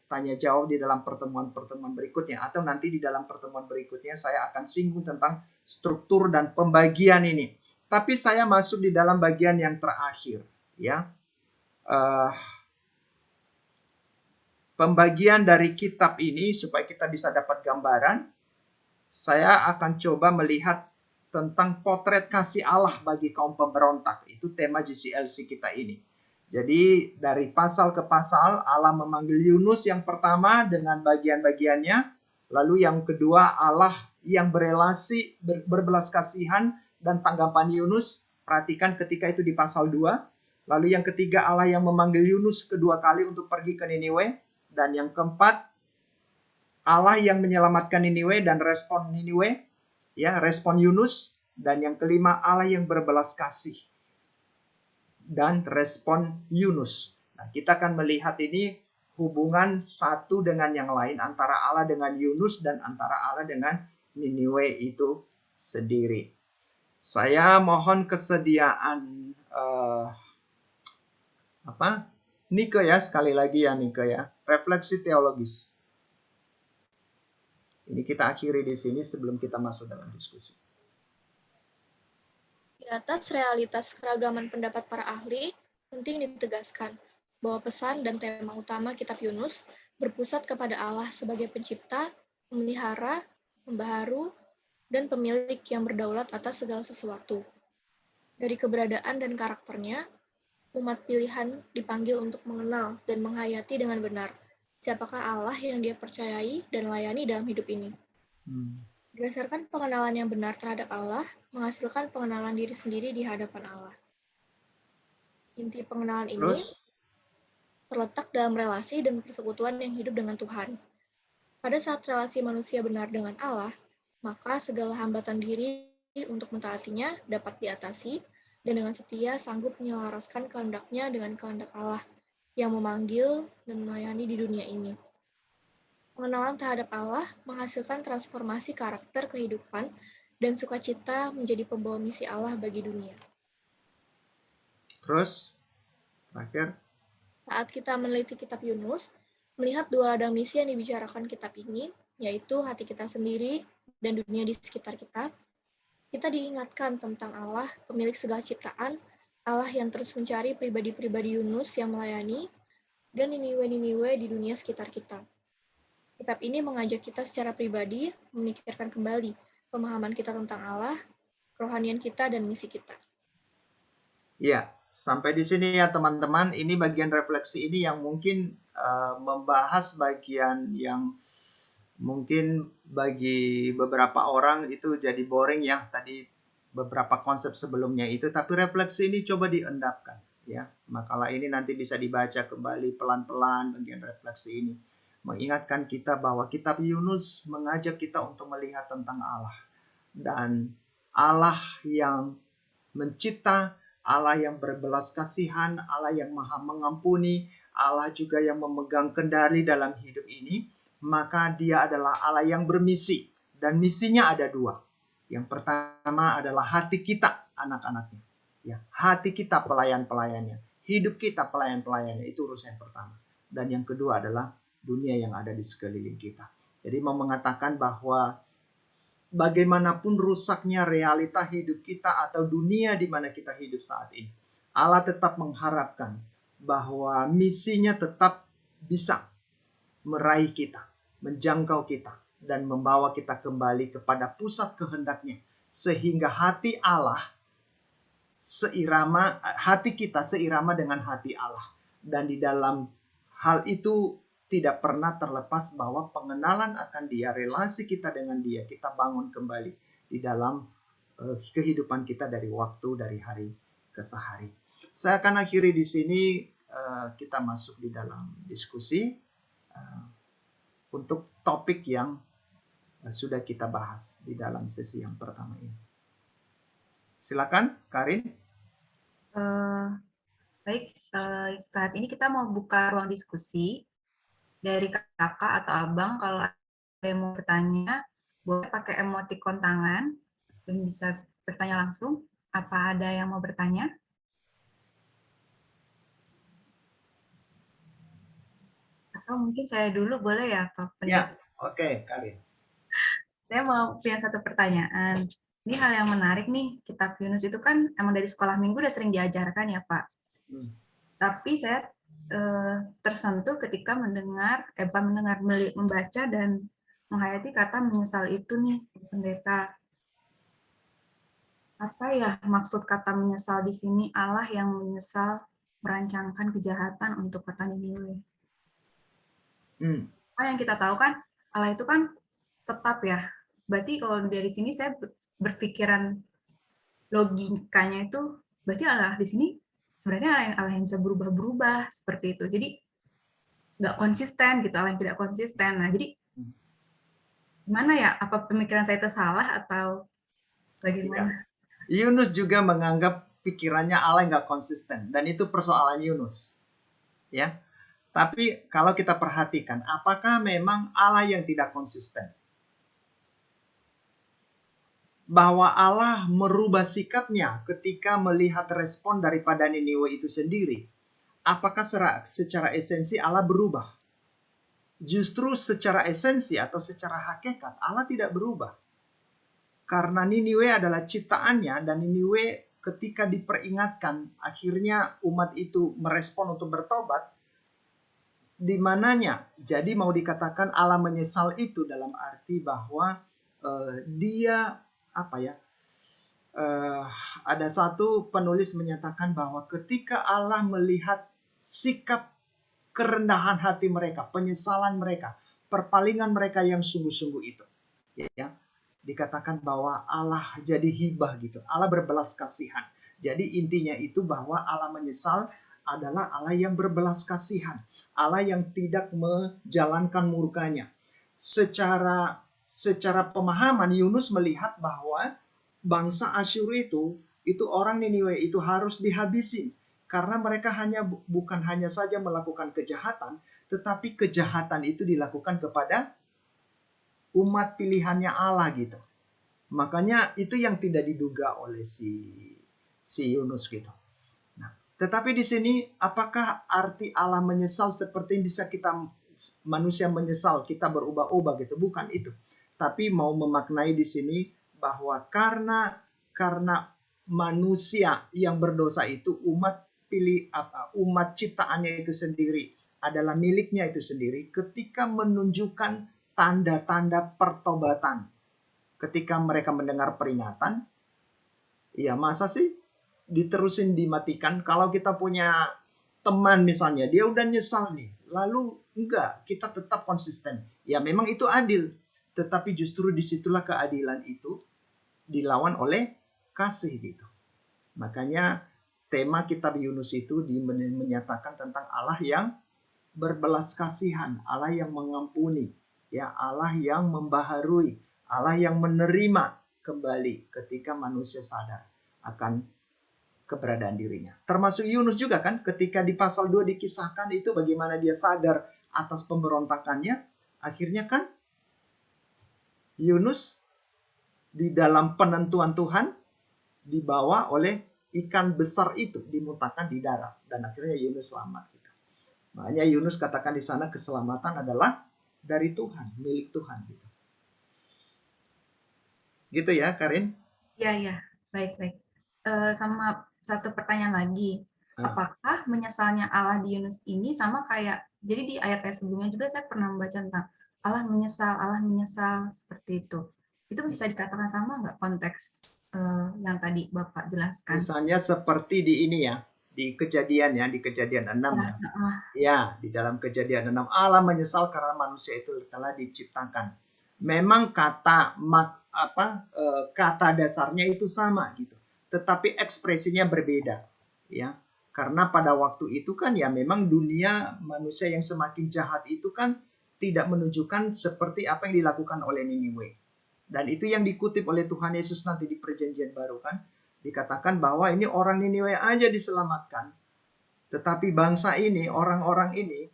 tanya jawab di dalam pertemuan-pertemuan berikutnya. Atau nanti di dalam pertemuan berikutnya saya akan singgung tentang struktur dan pembagian ini. Tapi saya masuk di dalam bagian yang terakhir ya. Pembagian dari kitab ini supaya kita bisa dapat gambaran, saya akan coba melihat tentang potret kasih Allah bagi kaum pemberontak. Itu tema GCLC kita ini. Jadi dari pasal ke pasal Allah memanggil Yunus yang pertama dengan bagian-bagiannya. Lalu yang kedua Allah yang berelasi, berbelas kasihan dan tanggapan Yunus. Perhatikan ketika itu di pasal 2. Lalu yang ketiga Allah yang memanggil Yunus kedua kali untuk pergi ke Niniwe. Dan yang keempat, Allah yang menyelamatkan Niniwe dan respon Niniwe, ya, respon Yunus. Dan yang kelima, Allah yang berbelas kasih dan respon Yunus. Nah, kita akan melihat ini hubungan satu dengan yang lain antara Allah dengan Yunus dan antara Allah dengan Niniwe itu sendiri. Saya mohon kesediaan Nike ya, sekali lagi ya Nike ya. Refleksi teologis. Ini kita akhiri di sini sebelum kita masuk dalam diskusi. Di atas realitas keragaman pendapat para ahli, penting ditegaskan bahwa pesan dan tema utama kitab Yunus berpusat kepada Allah sebagai pencipta, memelihara, pembaharu, dan pemilik yang berdaulat atas segala sesuatu. Dari keberadaan dan karakternya, umat pilihan dipanggil untuk mengenal dan menghayati dengan benar siapakah Allah yang dia percayai dan layani dalam hidup ini. Berdasarkan pengenalan yang benar terhadap Allah, menghasilkan pengenalan diri sendiri di hadapan Allah. Inti pengenalan ini terletak dalam relasi dan persekutuan yang hidup dengan Tuhan. Pada saat relasi manusia benar dengan Allah, maka segala hambatan diri untuk mentaatinya dapat diatasi, dan dengan setia sanggup menyelaraskan kehendaknya dengan kehendak Allah yang memanggil dan melayani di dunia ini. Pengenalan terhadap Allah menghasilkan transformasi karakter kehidupan dan sukacita menjadi pembawa misi Allah bagi dunia. Terus, Fer? Saat kita meneliti kitab Yunus, melihat dua ladang misi yang dibicarakan kitab ini, yaitu hati kita sendiri dan dunia di sekitar kita diingatkan tentang Allah, pemilik segala ciptaan, Allah yang terus mencari pribadi-pribadi Yunus yang melayani, dan Niniwe-Niniwe di dunia sekitar kita. Kitab ini mengajak kita secara pribadi memikirkan kembali pemahaman kita tentang Allah, kerohanian kita, dan misi kita. Ya, sampai di sini ya teman-teman. Ini bagian refleksi ini yang mungkin membahas bagian yang mungkin bagi beberapa orang itu jadi boring ya, tadi beberapa konsep sebelumnya itu, tapi refleksi ini coba diendapkan ya. Makalah ini nanti bisa dibaca kembali pelan-pelan bagian refleksi ini. Mengingatkan kita bahwa kitab Yunus mengajak kita untuk melihat tentang Allah. Dan Allah yang mencipta, Allah yang berbelas kasihan, Allah yang maha mengampuni, Allah juga yang memegang kendali dalam hidup ini, maka dia adalah Allah yang bermisi. Dan misinya ada dua. Yang pertama adalah hati kita, anak-anaknya. Ya, hati kita pelayan-pelayannya. Hidup kita pelayan-pelayannya, itu urusan yang pertama. Dan yang kedua adalah dunia yang ada di sekeliling kita. Jadi mau mengatakan bahwa bagaimanapun rusaknya realita hidup kita atau dunia di mana kita hidup saat ini, Allah tetap mengharapkan bahwa misinya tetap bisa meraih kita, menjangkau kita, dan membawa kita kembali kepada pusat kehendaknya. Sehingga hati Allah seirama, hati kita seirama dengan hati Allah. Dan di dalam hal itu tidak pernah terlepas bahwa pengenalan akan dia, relasi kita dengan dia, kita bangun kembali di dalam kehidupan kita dari waktu, dari hari ke sehari. Saya akan akhiri di sini, kita masuk di dalam diskusi untuk topik yang sudah kita bahas di dalam sesi yang pertama ini. Silakan, Karin. Baik, saat ini kita mau buka ruang diskusi. Dari kakak atau abang, kalau ada yang mau bertanya, boleh pakai emoticon tangan dan bisa bertanya langsung. Apa ada yang mau bertanya? Atau mungkin saya dulu boleh ya, Pak? Ya, oke, Karin. Saya mau punya satu pertanyaan. Ini hal yang menarik nih, kitab Yunus itu kan emang dari sekolah minggu udah sering diajarkan ya, Pak. Tapi saya tersentuh ketika membaca dan menghayati kata menyesal itu nih, pendeta. Apa ya maksud kata menyesal di sini? Allah yang menyesal merancangkan kejahatan untuk kota Niniwe. Yang kita tahu kan Allah itu kan tetap ya. Berarti kalau dari sini saya berpikiran logikanya itu berarti Allah di sini sebenarnya Allah yang bisa berubah-berubah seperti itu. Jadi nggak konsisten gitu, Allah yang tidak konsisten. Nah, jadi gimana ya? Apa pemikiran saya itu salah atau bagaimana? Ya. Yunus juga menganggap pikirannya Allah nggak konsisten, dan itu persoalan Yunus. Ya, tapi kalau kita perhatikan, apakah memang Allah yang tidak konsisten? Bahwa Allah merubah sikapnya ketika melihat respon daripada Niniwe itu sendiri. Apakah secara esensi Allah berubah? Justru secara esensi atau secara hakikat Allah tidak berubah. Karena Niniwe adalah ciptaannya, dan Niniwe ketika diperingatkan akhirnya umat itu merespon untuk bertobat. Di mananya? Jadi mau dikatakan Allah menyesal itu dalam arti bahwa dia ada satu penulis menyatakan bahwa ketika Allah melihat sikap kerendahan hati mereka, penyesalan mereka, perpalingan mereka yang sungguh-sungguh itu, ya, dikatakan bahwa Allah jadi hibah gitu. Allah berbelas kasihan. Jadi intinya itu bahwa Allah menyesal adalah Allah yang berbelas kasihan, Allah yang tidak menjalankan murkanya. Secara pemahaman Yunus melihat bahwa bangsa Asyur itu orang Niniwe itu harus dihabisin karena mereka bukan hanya saja melakukan kejahatan, tetapi kejahatan itu dilakukan kepada umat pilihannya Allah gitu. Makanya itu yang tidak diduga oleh si Yunus gitu. Nah, Tetapi di sini apakah arti Allah menyesal seperti bisa kita manusia menyesal, kita berubah-ubah gitu? Bukan itu. Tapi mau memaknai di sini bahwa karena manusia yang berdosa itu umat ciptaannya itu sendiri adalah miliknya itu sendiri, ketika menunjukkan tanda-tanda pertobatan, ketika mereka mendengar peringatan, ya masa sih diterusin dimatikan? Kalau kita punya teman misalnya, dia udah nyesal nih, lalu enggak, kita tetap konsisten. Ya memang itu adil, tetapi justru disitulah keadilan itu dilawan oleh kasih gitu. Makanya tema kitab Yunus itu menyatakan tentang Allah yang berbelas kasihan, Allah yang mengampuni, ya Allah yang membaharui, Allah yang menerima kembali ketika manusia sadar akan keberadaan dirinya. Termasuk Yunus juga kan, ketika di pasal 2 dikisahkan itu bagaimana dia sadar atas pemberontakannya, akhirnya kan Yunus di dalam penentuan Tuhan dibawa oleh ikan besar itu, dimuntahkan di darat, dan akhirnya Yunus selamat. Gitu. Makanya Yunus katakan di sana keselamatan adalah dari Tuhan, milik Tuhan. Gitu, gitu ya, Karin? Ya, baik. Sama satu pertanyaan lagi. Apakah menyesalnya Allah di Yunus ini sama kayak, jadi di ayat-ayat sebelumnya juga saya pernah membaca tentang Allah menyesal, seperti itu. Itu bisa dikatakan sama nggak konteks yang tadi Bapak jelaskan? Misalnya seperti di ini ya, di kejadian 6 ya. Ya, di dalam kejadian 6 Allah menyesal karena manusia itu telah diciptakan. Memang kata dasarnya itu sama gitu, tetapi ekspresinya berbeda, ya. Karena pada waktu itu kan ya memang dunia manusia yang semakin jahat itu kan tidak menunjukkan seperti apa yang dilakukan oleh Niniwe. Dan itu yang dikutip oleh Tuhan Yesus nanti di Perjanjian Baru kan, dikatakan bahwa ini orang Niniwe aja diselamatkan, tetapi bangsa ini, orang-orang ini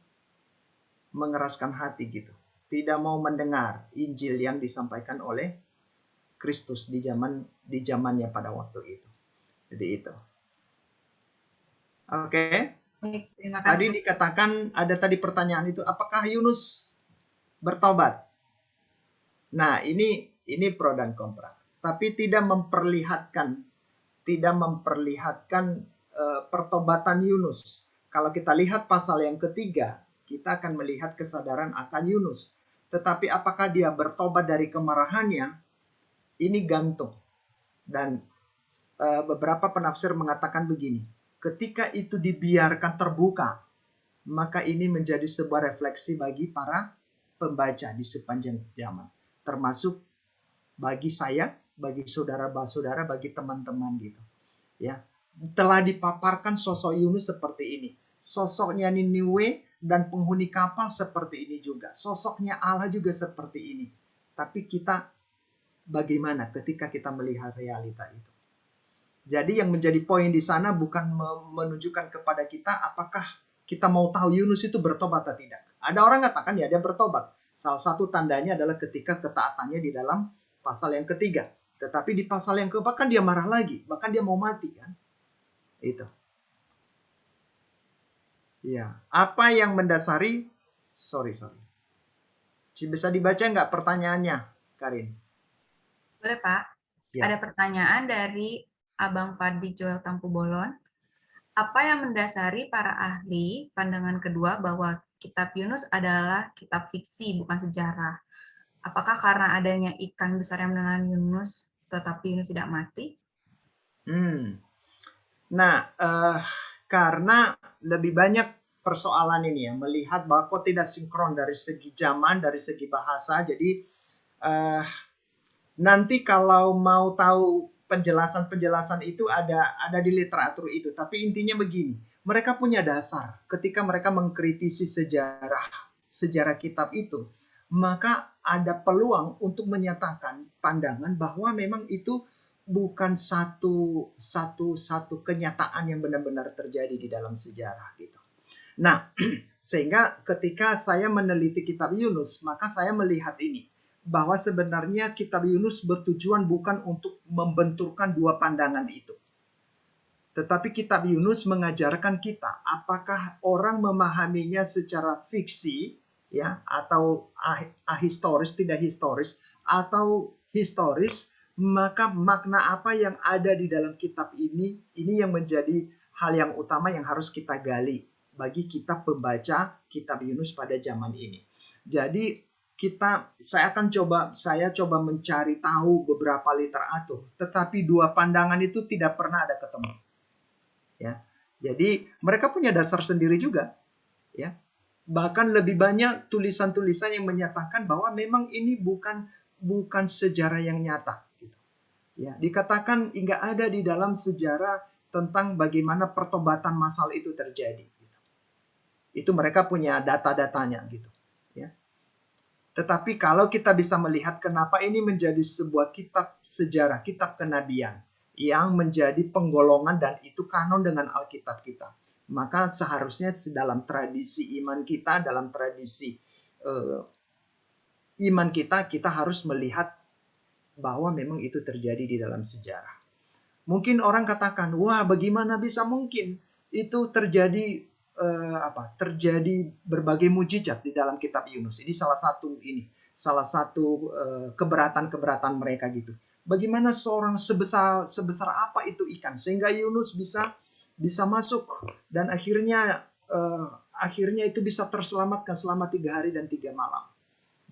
mengeraskan hati gitu. Tidak mau mendengar Injil yang disampaikan oleh Kristus di zamannya pada waktu itu. Jadi itu. Oke. Terima kasih. Tadi dikatakan ada tadi pertanyaan itu, apakah Yunus bertobat? Nah, ini pro dan kontra. Tapi tidak memperlihatkan pertobatan Yunus. Kalau kita lihat pasal yang ketiga, kita akan melihat kesadaran akan Yunus. Tetapi apakah dia bertobat dari kemarahannya? Ini gantung. Dan beberapa penafsir mengatakan begini, ketika itu dibiarkan terbuka, maka ini menjadi sebuah refleksi bagi para pembaca di sepanjang zaman. Termasuk bagi saya, bagi saudara-saudara, bagi teman-teman gitu. Ya, telah dipaparkan sosok Yunus seperti ini. Sosoknya Niniwe dan penghuni kapal seperti ini juga. Sosoknya Allah juga seperti ini. Tapi kita bagaimana ketika kita melihat realita itu? Jadi yang menjadi poin di sana bukan menunjukkan kepada kita apakah kita mau tahu Yunus itu bertobat atau tidak. Ada orang katakan ya dia bertobat. Salah satu tandanya adalah ketika ketaatannya di dalam pasal yang ketiga. Tetapi di pasal yang keempat kan dia marah lagi. Bahkan dia mau mati kan. Itu. Ya, apa yang mendasari? Sorry. Bisa dibaca nggak pertanyaannya, Karin? Boleh, Pak. Ya. Ada pertanyaan dari Abang Padi Joel Tampu Bolon. Apa yang mendasari para ahli pandangan kedua bahwa kitab Yunus adalah kitab fiksi, bukan sejarah? Apakah karena adanya ikan besar yang menelan Yunus, tetapi Yunus tidak mati? Nah, karena lebih banyak persoalan ini ya, melihat bahwa kok tidak sinkron dari segi zaman, dari segi bahasa. Jadi nanti kalau mau tahu penjelasan itu ada di literatur itu. Tapi intinya begini, mereka punya dasar ketika mereka mengkritisi sejarah kitab itu, maka ada peluang untuk menyatakan pandangan bahwa memang itu bukan satu kenyataan yang benar-benar terjadi di dalam sejarah gitu. Nah, sehingga ketika saya meneliti kitab Yunus, maka saya melihat ini, bahwa sebenarnya kitab Yunus bertujuan bukan untuk membenturkan dua pandangan itu. Tetapi kitab Yunus mengajarkan kita apakah orang memahaminya secara fiksi, ya, atau ahistoris, tidak historis, atau historis, maka makna apa yang ada di dalam kitab ini yang menjadi hal yang utama yang harus kita gali bagi kita pembaca kitab Yunus pada zaman ini. Jadi saya coba mencari tahu beberapa literatur, tetapi dua pandangan itu tidak pernah ada ketemu. Ya, jadi mereka punya dasar sendiri juga, ya. Bahkan lebih banyak tulisan-tulisan yang menyatakan bahwa memang ini bukan sejarah yang nyata. Gitu. Ya, dikatakan nggak ada di dalam sejarah tentang bagaimana pertobatan massal itu terjadi. Gitu. Itu mereka punya data-datanya, gitu. Ya. Tetapi kalau kita bisa melihat kenapa ini menjadi sebuah kitab sejarah, kitab kenabian, yang menjadi penggolongan dan itu kanon dengan Alkitab kita. Maka seharusnya dalam tradisi iman kita, dalam tradisi iman kita harus melihat bahwa memang itu terjadi di dalam sejarah. Mungkin orang katakan, wah bagaimana bisa mungkin itu terjadi terjadi berbagai mujizat di dalam kitab Yunus. Ini salah satu keberatan mereka gitu. Bagaimana seorang sebesar apa itu ikan sehingga Yunus bisa masuk dan akhirnya itu bisa terselamatkan selama 3 hari dan 3 malam.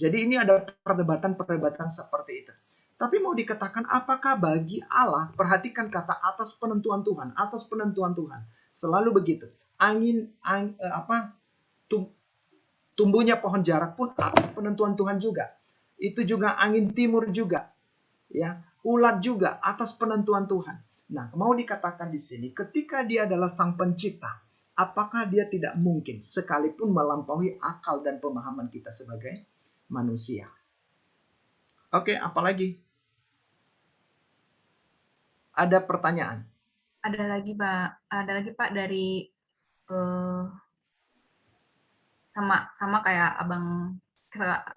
Jadi ini ada perdebatan seperti itu. Tapi mau dikatakan apakah bagi Allah, perhatikan kata atas penentuan Tuhan, selalu begitu. Tumbuhnya pohon jarak pun atas penentuan Tuhan juga. Itu juga angin timur juga. Ya, ulat juga atas penentuan Tuhan. Nah, mau dikatakan di sini, ketika dia adalah sang pencipta, apakah dia tidak mungkin sekalipun melampaui akal dan pemahaman kita sebagai manusia? Oke, apalagi? Ada pertanyaan? Ada lagi Pak dari sama kayak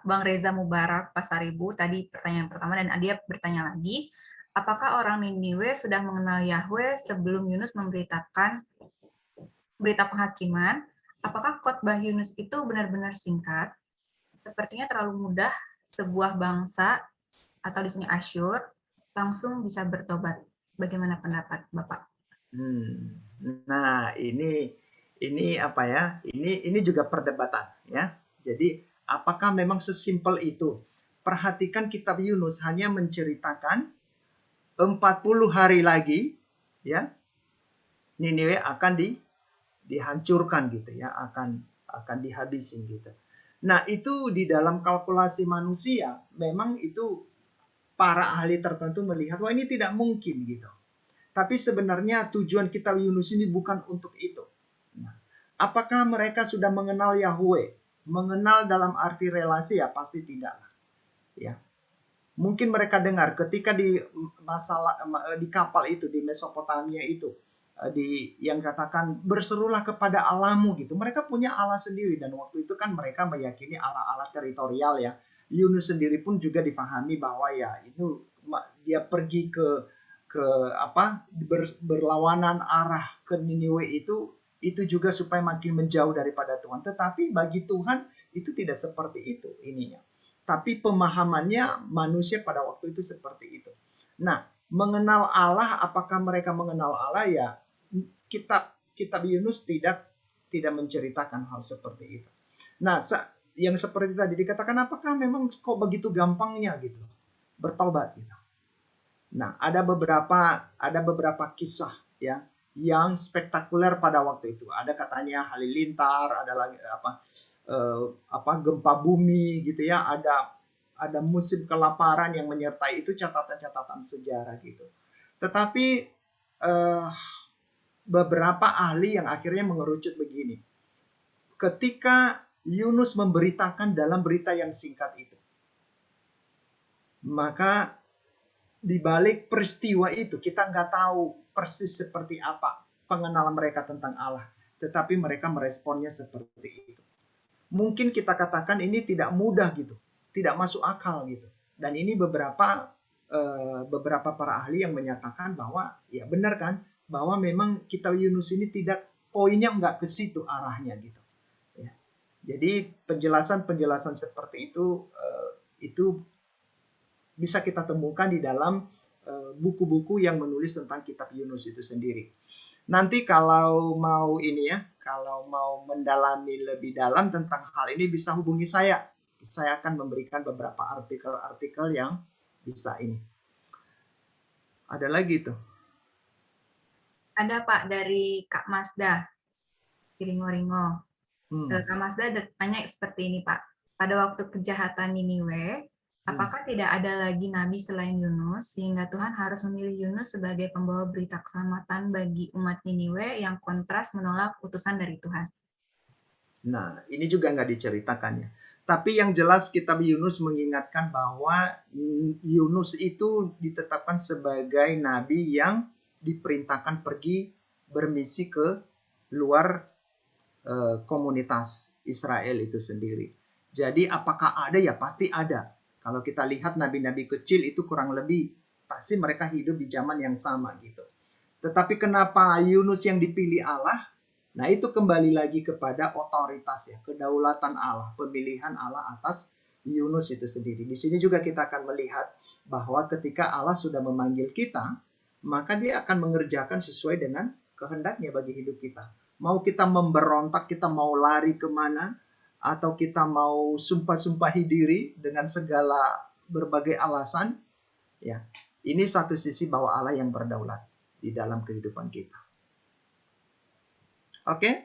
Bang Reza Mubarak Pasaribu tadi pertanyaan pertama, dan dia bertanya lagi, apakah orang Niniwe sudah mengenal Yahweh sebelum Yunus memberitakan berita penghakiman? Apakah khotbah Yunus itu benar-benar singkat? Sepertinya terlalu mudah sebuah bangsa atau di sini Asyur langsung bisa bertobat. Bagaimana pendapat Bapak? Nah, ini apa ya? Ini juga perdebatan, ya. Jadi apakah memang sesimpel itu? Perhatikan kitab Yunus hanya menceritakan 40 hari lagi, ya, Niniwe akan dihancurkan gitu ya, akan dihabisin gitu. Nah, itu di dalam kalkulasi manusia memang itu para ahli tertentu melihat wah ini tidak mungkin gitu. Tapi sebenarnya tujuan kitab Yunus ini bukan untuk itu. Nah, apakah mereka sudah mengenal Yahweh? Mengenal dalam arti relasi ya pasti tidak. Ya. Mungkin mereka dengar ketika di kapal itu di Mesopotamia itu yang katakan berserulah kepada Allahmu gitu. Mereka punya Allah sendiri dan waktu itu kan mereka meyakini Allah-Allah teritorial ya. Yunus sendiri pun juga difahami bahwa ya itu dia pergi berlawanan arah ke Niniwe itu juga supaya makin menjauh daripada Tuhan. Tetapi bagi Tuhan itu tidak seperti itu ininya. Tapi pemahamannya manusia pada waktu itu seperti itu. Nah, mengenal Allah, apakah mereka mengenal Allah ya? Kitab Yunus tidak menceritakan hal seperti itu. Nah, yang seperti tadi dikatakan, apakah memang kok begitu gampangnya gitu bertobat gitu. Nah, ada beberapa kisah ya yang spektakuler pada waktu itu. Ada katanya halilintar, ada lagi gempa bumi gitu ya, ada musim kelaparan yang menyertai, itu catatan-catatan sejarah gitu. Tetapi beberapa ahli yang akhirnya mengerucut begini. Ketika Yunus memberitakan dalam berita yang singkat itu, maka di balik peristiwa itu kita nggak tahu persis seperti apa pengenalan mereka tentang Allah, tetapi mereka meresponnya seperti itu. Mungkin kita katakan ini tidak mudah gitu, tidak masuk akal gitu. Dan ini beberapa para ahli yang menyatakan bahwa ya benar kan, bahwa memang kitab Yunus ini poinnya nggak ke situ arahnya gitu. Ya. Jadi penjelasan-penjelasan seperti itu bisa kita temukan di dalam buku-buku yang menulis tentang kitab Yunus itu sendiri. Nanti kalau mau mendalami lebih dalam tentang hal ini bisa hubungi saya. Saya akan memberikan beberapa artikel-artikel yang bisa ini. Ada lagi tuh. Ada Pak dari Kak Mazda, Ringo-Ringo. Kak Mazda tanya seperti ini Pak. Pada waktu kejahatan Niniwe, apakah tidak ada lagi nabi selain Yunus, sehingga Tuhan harus memilih Yunus sebagai pembawa berita keselamatan bagi umat Niniwe yang kontras menolak utusan dari Tuhan? Nah, ini juga nggak diceritakan ya. Tapi yang jelas kitab Yunus mengingatkan bahwa Yunus itu ditetapkan sebagai nabi yang diperintahkan pergi bermisi ke luar komunitas Israel itu sendiri. Jadi apakah ada? Ya pasti ada. Kalau kita lihat nabi-nabi kecil itu kurang lebih pasti mereka hidup di zaman yang sama gitu. Tetapi kenapa Yunus yang dipilih Allah? Nah itu kembali lagi kepada otoritas ya, kedaulatan Allah, pemilihan Allah atas Yunus itu sendiri. Di sini juga kita akan melihat bahwa ketika Allah sudah memanggil kita, maka dia akan mengerjakan sesuai dengan kehendaknya bagi hidup kita. Mau kita memberontak, kita mau lari kemana, atau kita mau sumpah-sumpahi diri dengan segala berbagai alasan, ya ini satu sisi bahwa Allah yang berdaulat di dalam kehidupan kita. Oke?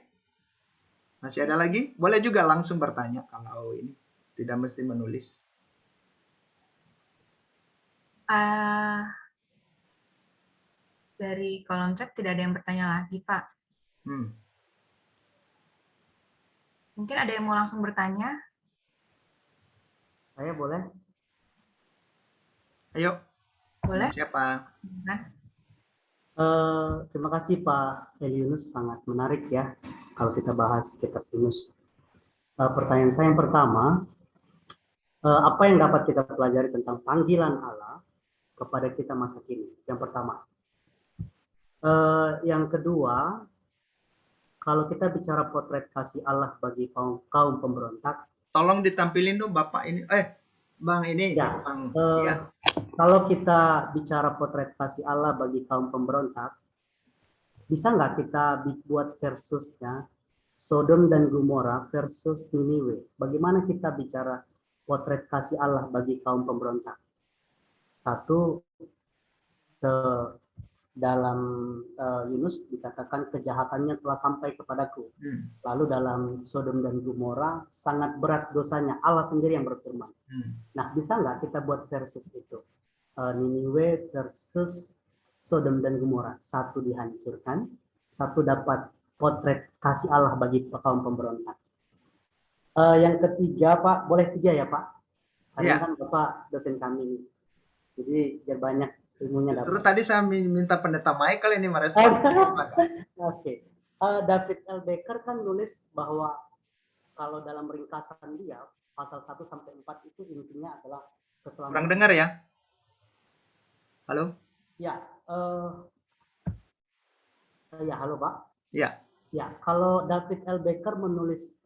Masih ada lagi? Boleh juga langsung bertanya kalau ini tidak mesti menulis. Dari kolom chat tidak ada yang bertanya lagi, Pak. Mungkin ada yang mau langsung bertanya? Saya boleh? Ayo. Boleh? Siapa? Terima kasih Pak Eliunus, sangat menarik ya kalau kita bahas kitab Yunus. Pertanyaan saya yang pertama, apa yang dapat kita pelajari tentang panggilan Allah kepada kita masa kini? Yang pertama. Yang kedua, kalau kita bicara potret kasih Allah bagi kaum pemberontak, tolong ditampilin dong Bapak ini, Bang ini. Ya, Bang, kalau kita bicara potret kasih Allah bagi kaum pemberontak, bisa nggak kita buat versusnya Sodom dan Gomora versus Niniwe? Bagaimana kita bicara potret kasih Allah bagi kaum pemberontak? Satu, dalam Yunus dikatakan kejahatannya telah sampai kepadaku. Lalu dalam Sodom dan Gomora sangat berat dosanya, Allah sendiri yang berfirman. Nah, bisa nggak kita buat versus itu? Niniwe versus Sodom dan Gomora. Satu dihancurkan, satu dapat potret kasih Allah bagi kaum pemberontak. Yang ketiga, Pak, boleh 3 ya Pak? Karena kan Bapak dosen kami, jadi biar banyak ilmunya. Justru tadi saya minta pendeta Michael ini merespon. Oke. David L. Baker kan nulis bahwa kalau dalam ringkasan dia pasal 1 sampai 4 itu intinya adalah keselamatan. Kurang dengar ya? Halo? Ya. Ya, halo Pak. Ya. Ya, kalau David L. Baker menulis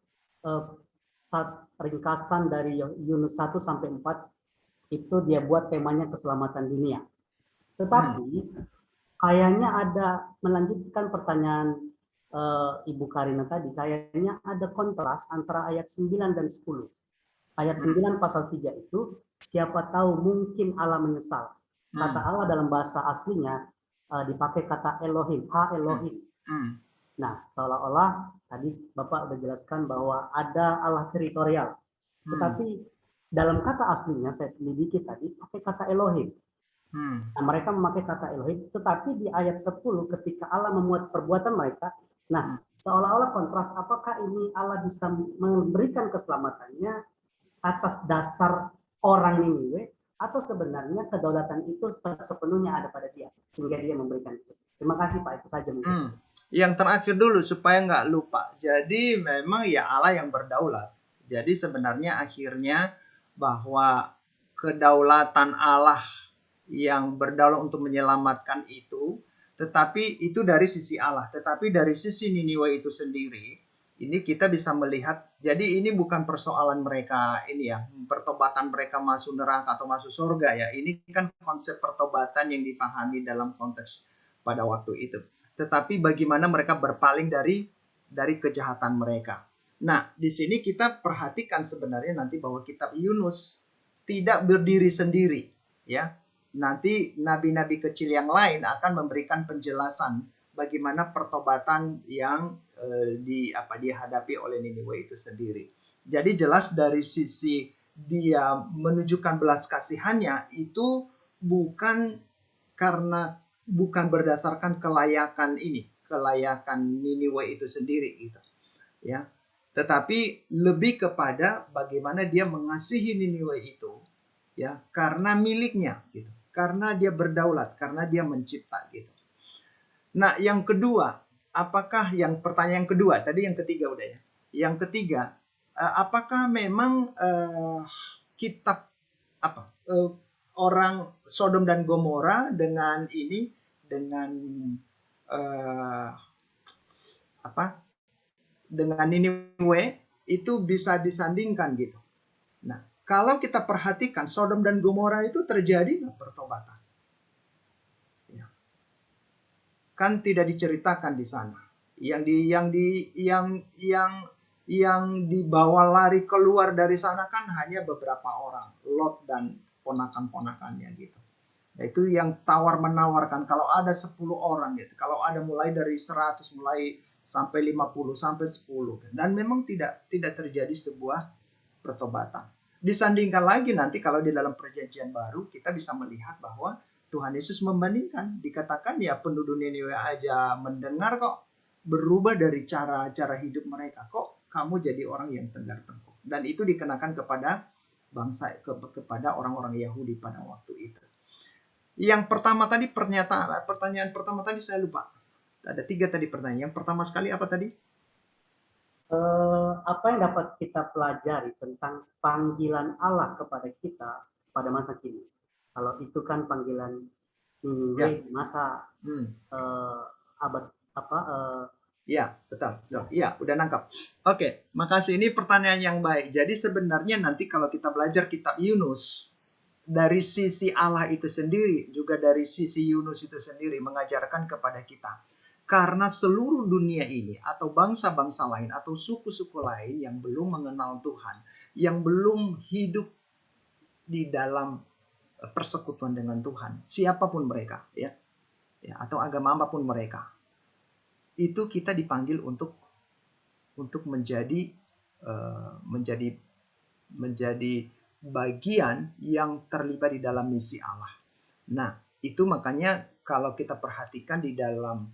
ringkasan dari Yunus 1 sampai 4 itu dia buat temanya keselamatan dunia. Tetapi kayaknya ada melanjutkan pertanyaan Ibu Karina tadi, kayaknya ada kontras antara ayat 9 dan 10. Ayat 9 pasal 3 itu, siapa tahu mungkin Allah menyesal. Kata Allah dalam bahasa aslinya dipakai kata Elohim, Ha Elohim. Nah, seolah-olah tadi Bapak sudah jelaskan bahwa ada Allah teritorial. Tetapi dalam kata aslinya saya selidiki tadi pakai kata Elohim. Nah, mereka memakai kata Elohim, tetapi di ayat 10 ketika Allah memuat perbuatan mereka, nah seolah-olah kontras, apakah ini Allah bisa memberikan keselamatannya atas dasar orang Niniwe, atau sebenarnya kedaulatan itu sepenuhnya ada pada dia, sehingga dia memberikan itu. Terima kasih Pak, itu saja mungkin. Yang terakhir dulu supaya nggak lupa. Jadi memang ya Allah yang berdaulat. Jadi sebenarnya akhirnya bahwa kedaulatan Allah yang berdaulat untuk menyelamatkan itu Tetapi itu dari sisi Allah. Tetapi dari sisi Niniwe itu sendiri, ini kita bisa melihat, jadi ini bukan persoalan mereka ini ya, pertobatan mereka masuk neraka atau masuk surga ya. Ini kan konsep pertobatan yang dipahami dalam konteks pada waktu itu. Tetapi bagaimana mereka berpaling dari kejahatan mereka. Nah, di sini kita perhatikan sebenarnya nanti bahwa kitab Yunus tidak berdiri sendiri ya. Nanti nabi-nabi kecil yang lain akan memberikan penjelasan bagaimana pertobatan yang dihadapi oleh Niniwe itu sendiri. Jadi jelas dari sisi dia menunjukkan belas kasihannya itu bukan berdasarkan kelayakan Niniwe itu sendiri gitu. Ya. Tetapi lebih kepada bagaimana dia mengasihi Niniwe itu ya karena miliknya gitu. Karena dia berdaulat, karena dia mencipta gitu. Nah, yang kedua, apakah pertanyaan yang kedua, tadi yang ketiga udah ya. Yang ketiga, apakah memang orang Sodom dan Gomora dengan Niniwe itu bisa disandingkan gitu. Nah, kalau kita perhatikan Sodom dan Gomora itu terjadi nggak pertobatan? Ya. Kan tidak diceritakan di sana. Yang dibawa lari keluar dari sana kan hanya beberapa orang, Lot dan ponakan-ponakannya gitu. Nah, itu yang tawar-menawarkan kalau ada 10 orang gitu. Kalau ada mulai dari 100, mulai sampai 50, sampai 10. Dan memang tidak terjadi sebuah pertobatan. Disandingkan lagi nanti kalau di dalam perjanjian baru kita bisa melihat bahwa Tuhan Yesus membandingkan. Dikatakan ya penduduk Niniwe aja mendengar kok berubah dari cara hidup mereka. Kok kamu jadi orang yang tegar tengkuk. Dan itu dikenakan kepada kepada orang-orang Yahudi pada waktu itu. Yang pertama tadi pertanyaan pertama tadi saya lupa. Ada 3 tadi pertanyaan. Yang pertama sekali apa tadi? Apa yang dapat kita pelajari tentang panggilan Allah kepada kita pada masa kini? Kalau itu kan panggilan Niniwe masa abad ya, betul. Iya, udah nangkap. Oke, makasih. Ini pertanyaan yang baik. Jadi sebenarnya nanti kalau kita belajar kitab Yunus, dari sisi Allah itu sendiri, juga dari sisi Yunus itu sendiri mengajarkan kepada kita. Karena seluruh dunia ini atau bangsa-bangsa lain atau suku-suku lain yang belum mengenal Tuhan, yang belum hidup di dalam persekutuan dengan Tuhan, siapapun mereka ya atau agama apapun mereka, itu kita dipanggil untuk menjadi bagian yang terlibat di dalam misi Allah. Nah, itu makanya kalau kita perhatikan di dalam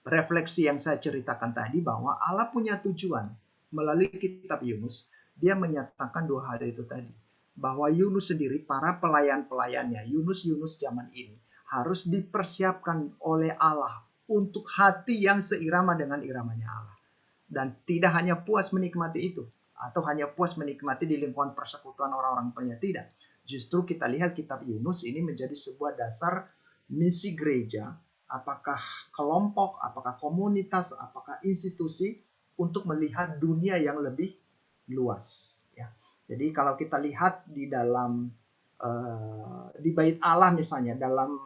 refleksi yang saya ceritakan tadi bahwa Allah punya tujuan melalui kitab Yunus, dia menyatakan 2 hal itu tadi. Bahwa Yunus sendiri, para pelayan-pelayannya, Yunus zaman ini harus dipersiapkan oleh Allah untuk hati yang seirama dengan iramanya Allah. Dan tidak hanya puas menikmati itu, atau hanya puas menikmati di lingkungan persekutuan orang-orang punya, tidak. Justru kita lihat kitab Yunus ini menjadi sebuah dasar misi gereja, apakah kelompok, apakah komunitas, apakah institusi, untuk melihat dunia yang lebih luas. Ya. Jadi kalau kita lihat di dalam di Bait Allah misalnya, dalam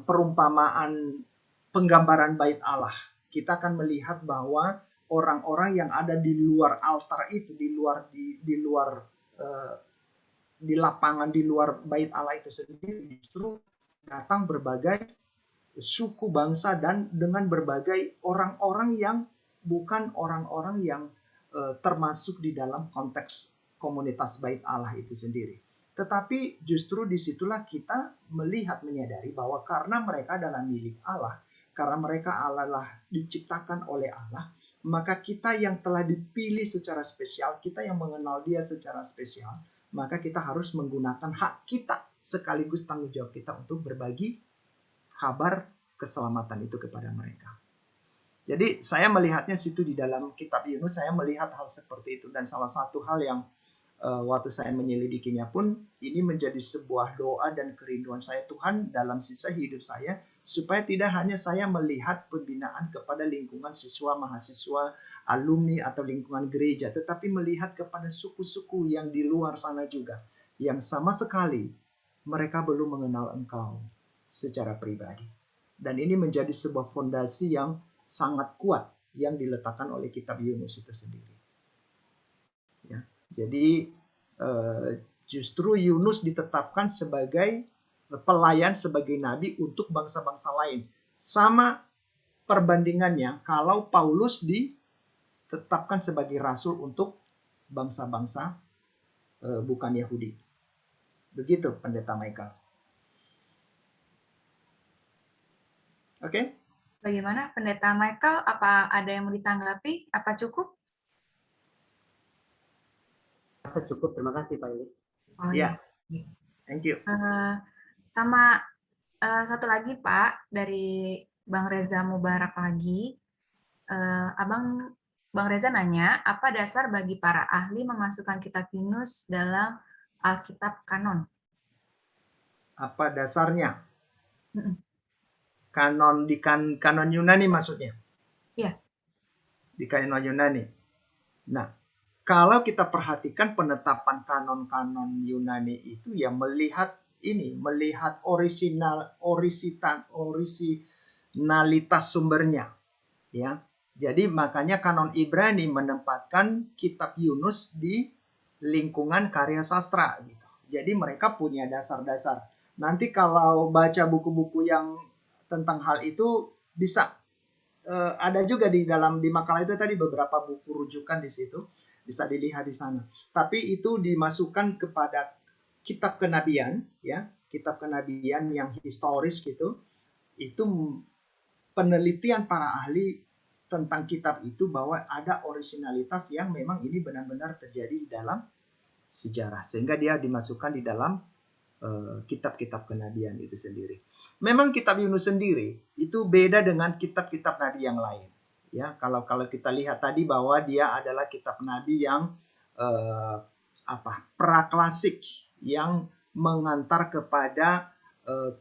perumpamaan penggambaran Bait Allah, kita akan melihat bahwa orang-orang yang ada di luar altar itu, di lapangan di luar Bait Allah itu sendiri, justru datang berbagai suku bangsa dan dengan berbagai orang-orang yang bukan orang-orang yang termasuk di dalam konteks komunitas Bait Allah itu sendiri. Tetapi justru disitulah kita menyadari bahwa karena mereka adalah milik Allah, karena mereka adalah diciptakan oleh Allah, maka kita yang telah dipilih secara spesial, kita yang mengenal Dia secara spesial, maka kita harus menggunakan hak kita sekaligus tanggung jawab kita untuk berbagi kabar keselamatan itu kepada mereka. Jadi saya melihatnya situ di dalam kitab Yunus, saya melihat hal seperti itu. Dan salah satu hal yang waktu saya menyelidikinya pun ini menjadi sebuah doa dan kerinduan saya, Tuhan, dalam sisa hidup saya, supaya tidak hanya saya melihat pembinaan kepada lingkungan siswa, mahasiswa, alumni atau lingkungan gereja, tetapi melihat kepada suku-suku yang di luar sana juga, yang sama sekali mereka belum mengenal Engkau secara pribadi. Dan ini menjadi sebuah fondasi yang sangat kuat yang diletakkan oleh kitab Yunus itu sendiri. Ya. Jadi justru Yunus ditetapkan sebagai pelayan, sebagai nabi untuk bangsa-bangsa lain. Sama perbandingannya kalau Paulus ditetapkan sebagai rasul untuk bangsa-bangsa bukan Yahudi. Begitu Pendeta Michael. Oke? Bagaimana Pendeta Michael? Apa ada yang mau ditanggapi? Apa cukup? Saya cukup, terima kasih Pak Ili. Oh Ya. iya. Thank you. Sama satu lagi Pak, dari Bang Reza Mubarak lagi. Bang Reza nanya, apa dasar bagi para ahli memasukkan kitab Yunus dalam Alkitab kanon? Apa dasarnya? Kanon di kanon Yunani maksudnya? Iya. Di kanon Yunani. Nah, kalau kita perhatikan penetapan kanon-kanon Yunani itu ya melihat orisinalitas sumbernya, ya. Jadi makanya kanon Ibrani menempatkan kitab Yunus di lingkungan karya sastra gitu. Jadi mereka punya dasar-dasar. Nanti kalau baca buku-buku yang tentang hal itu bisa ada juga di makalah itu tadi beberapa buku rujukan di situ. Bisa dilihat di sana. Tapi itu dimasukkan kepada kitab kenabian, ya, kitab kenabian yang historis gitu. Itu penelitian para ahli tentang kitab itu bahwa ada orisinalitas yang memang ini benar-benar terjadi di dalam sejarah, sehingga dia dimasukkan di dalam kitab-kitab kenabian itu sendiri. Memang kitab Yunus sendiri itu beda dengan kitab-kitab nabi yang lain. Ya, kalau kita lihat tadi bahwa dia adalah kitab nabi yang praklasik, yang mengantar kepada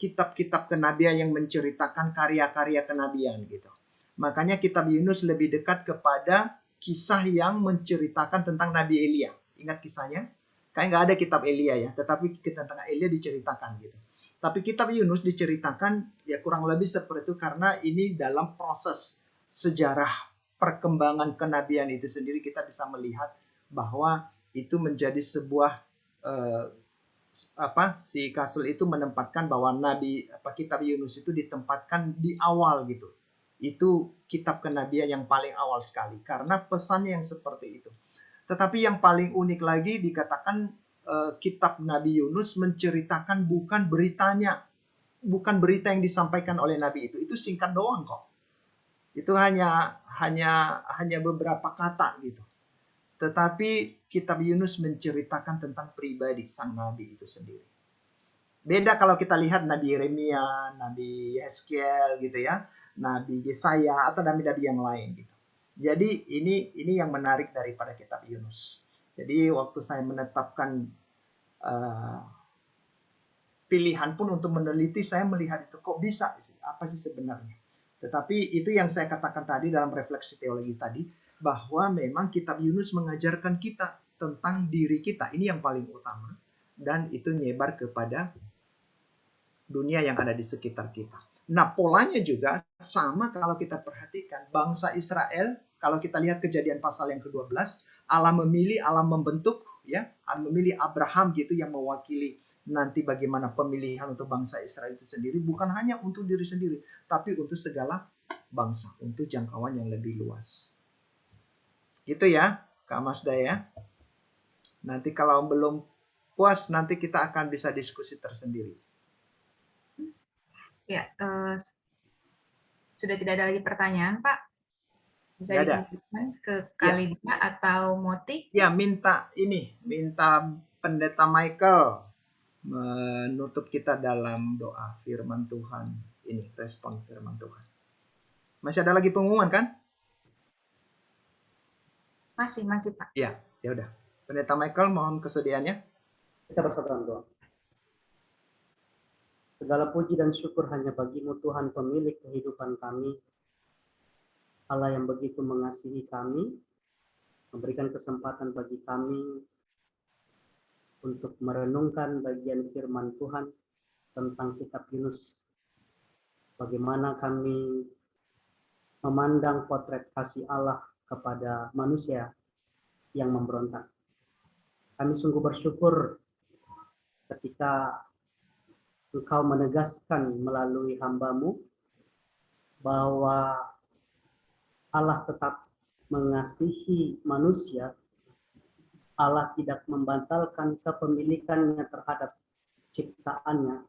kitab-kitab kenabian yang menceritakan karya-karya kenabian gitu. Makanya kitab Yunus lebih dekat kepada kisah yang menceritakan tentang Nabi Elia. Ingat kisahnya? Kan nggak ada kitab Elia ya, tetapi tentang Elia diceritakan gitu. Tapi kitab Yunus diceritakan ya kurang lebih seperti itu karena ini dalam proses sejarah perkembangan kenabian itu sendiri kita bisa melihat bahwa itu menjadi sebuah si Kassel itu menempatkan bahwa kitab Yunus itu ditempatkan di awal gitu. Itu kitab kenabian yang paling awal sekali karena pesannya yang seperti itu. Tetapi yang paling unik lagi dikatakan kitab Nabi Yunus menceritakan bukan berita yang disampaikan oleh Nabi itu singkat doang kok. Itu hanya beberapa kata gitu. Tetapi kitab Yunus menceritakan tentang pribadi sang Nabi itu sendiri. Beda kalau kita lihat Nabi Yeremia, Nabi Yeskiel gitu ya, Nabi Yesaya atau nabi-nabi yang lain gitu. Jadi ini yang menarik daripada kitab Yunus. Jadi waktu saya menetapkan pilihan pun untuk meneliti, saya melihat itu kok bisa, apa sih sebenarnya. Tetapi itu yang saya katakan tadi dalam refleksi teologis tadi, bahwa memang kitab Yunus mengajarkan kita tentang diri kita. Ini yang paling utama. Dan itu nyebar kepada dunia yang ada di sekitar kita. Nah, polanya juga sama kalau kita perhatikan. Bangsa Israel, kalau kita lihat Kejadian pasal yang ke-12, Allah memilih, Allah membentuk, ya, Allah memilih Abraham gitu yang mewakili nanti bagaimana pemilihan untuk bangsa Israel itu sendiri, bukan hanya untuk diri sendiri, tapi untuk segala bangsa, untuk jangkauan yang lebih luas. Gitu ya, Kak Masda ya. Nanti kalau belum puas, nanti kita akan bisa diskusi tersendiri. Ya, sudah tidak ada lagi pertanyaan, Pak. Bisa dilanjutkan ke Kalida atau Moti? Ya, minta Pendeta Michael menutup kita dalam doa firman Tuhan ini, respon firman Tuhan. Masih ada lagi pengumuman kan? Masih Pak. Ya udah. Pendeta Michael, mohon kesediaannya. Kita bersatu dalam doa. Segala puji dan syukur hanya bagi-Mu Tuhan, pemilik kehidupan kami, Allah yang begitu mengasihi kami, memberikan kesempatan bagi kami untuk merenungkan bagian firman Tuhan tentang kitab Yunus. Bagaimana kami memandang potret kasih Allah kepada manusia yang memberontak. Kami sungguh bersyukur ketika Engkau menegaskan melalui hamba-Mu bahwa Allah tetap mengasihi manusia. Allah tidak membatalkan kepemilikannya terhadap ciptaannya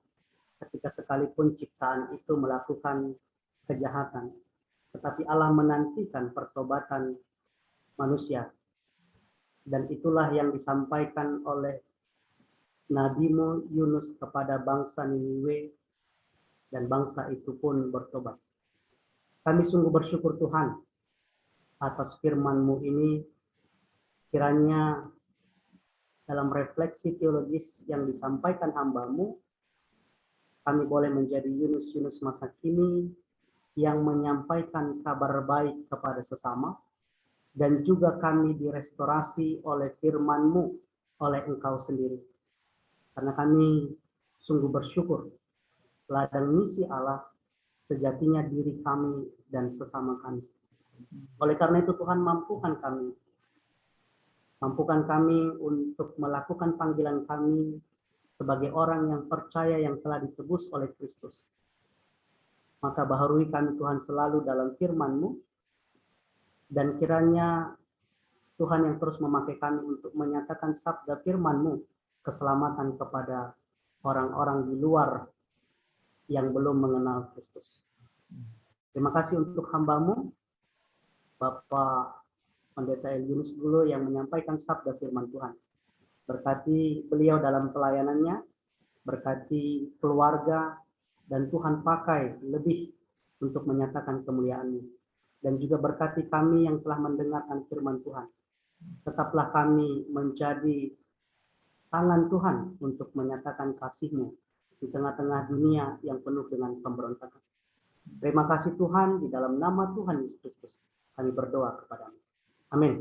ketika sekalipun ciptaan itu melakukan kejahatan. Tetapi Allah menantikan pertobatan manusia. Dan itulah yang disampaikan oleh Nabi-Mu Yunus kepada bangsa Niniwe, dan bangsa itu pun bertobat. Kami sungguh bersyukur Tuhan atas firman-Mu ini, kiranya dalam refleksi teologis yang disampaikan hamba-Mu, kami boleh menjadi Yunus-Yunus masa kini yang menyampaikan kabar baik kepada sesama, dan juga kami direstorasi oleh firman-Mu, oleh Engkau sendiri. Karena kami sungguh bersyukur, ladang misi Allah sejatinya diri kami dan sesama kami. Oleh karena itu Tuhan, mampukan kami untuk melakukan panggilan kami sebagai orang yang percaya yang telah ditebus oleh Kristus. Maka baharui kami Tuhan selalu dalam firman-Mu, dan kiranya Tuhan yang terus memakai kami untuk menyatakan sabda firman-Mu, keselamatan kepada orang-orang di luar yang belum mengenal Kristus. Terima kasih untuk hamba-Mu, Bapak Pendeta Yunus dulu yang menyampaikan sabda firman Tuhan. Berkati beliau dalam pelayanannya, berkati keluarga, dan Tuhan pakai lebih untuk menyatakan kemuliaan-Mu. Dan juga berkati kami yang telah mendengarkan firman Tuhan. Tetaplah kami menjadi tangan Tuhan untuk menyatakan kasih-Mu di tengah-tengah dunia yang penuh dengan pemberontakan. Terima kasih Tuhan, di dalam nama Tuhan Yesus Kristus kami berdoa kepada-Mu. Amin.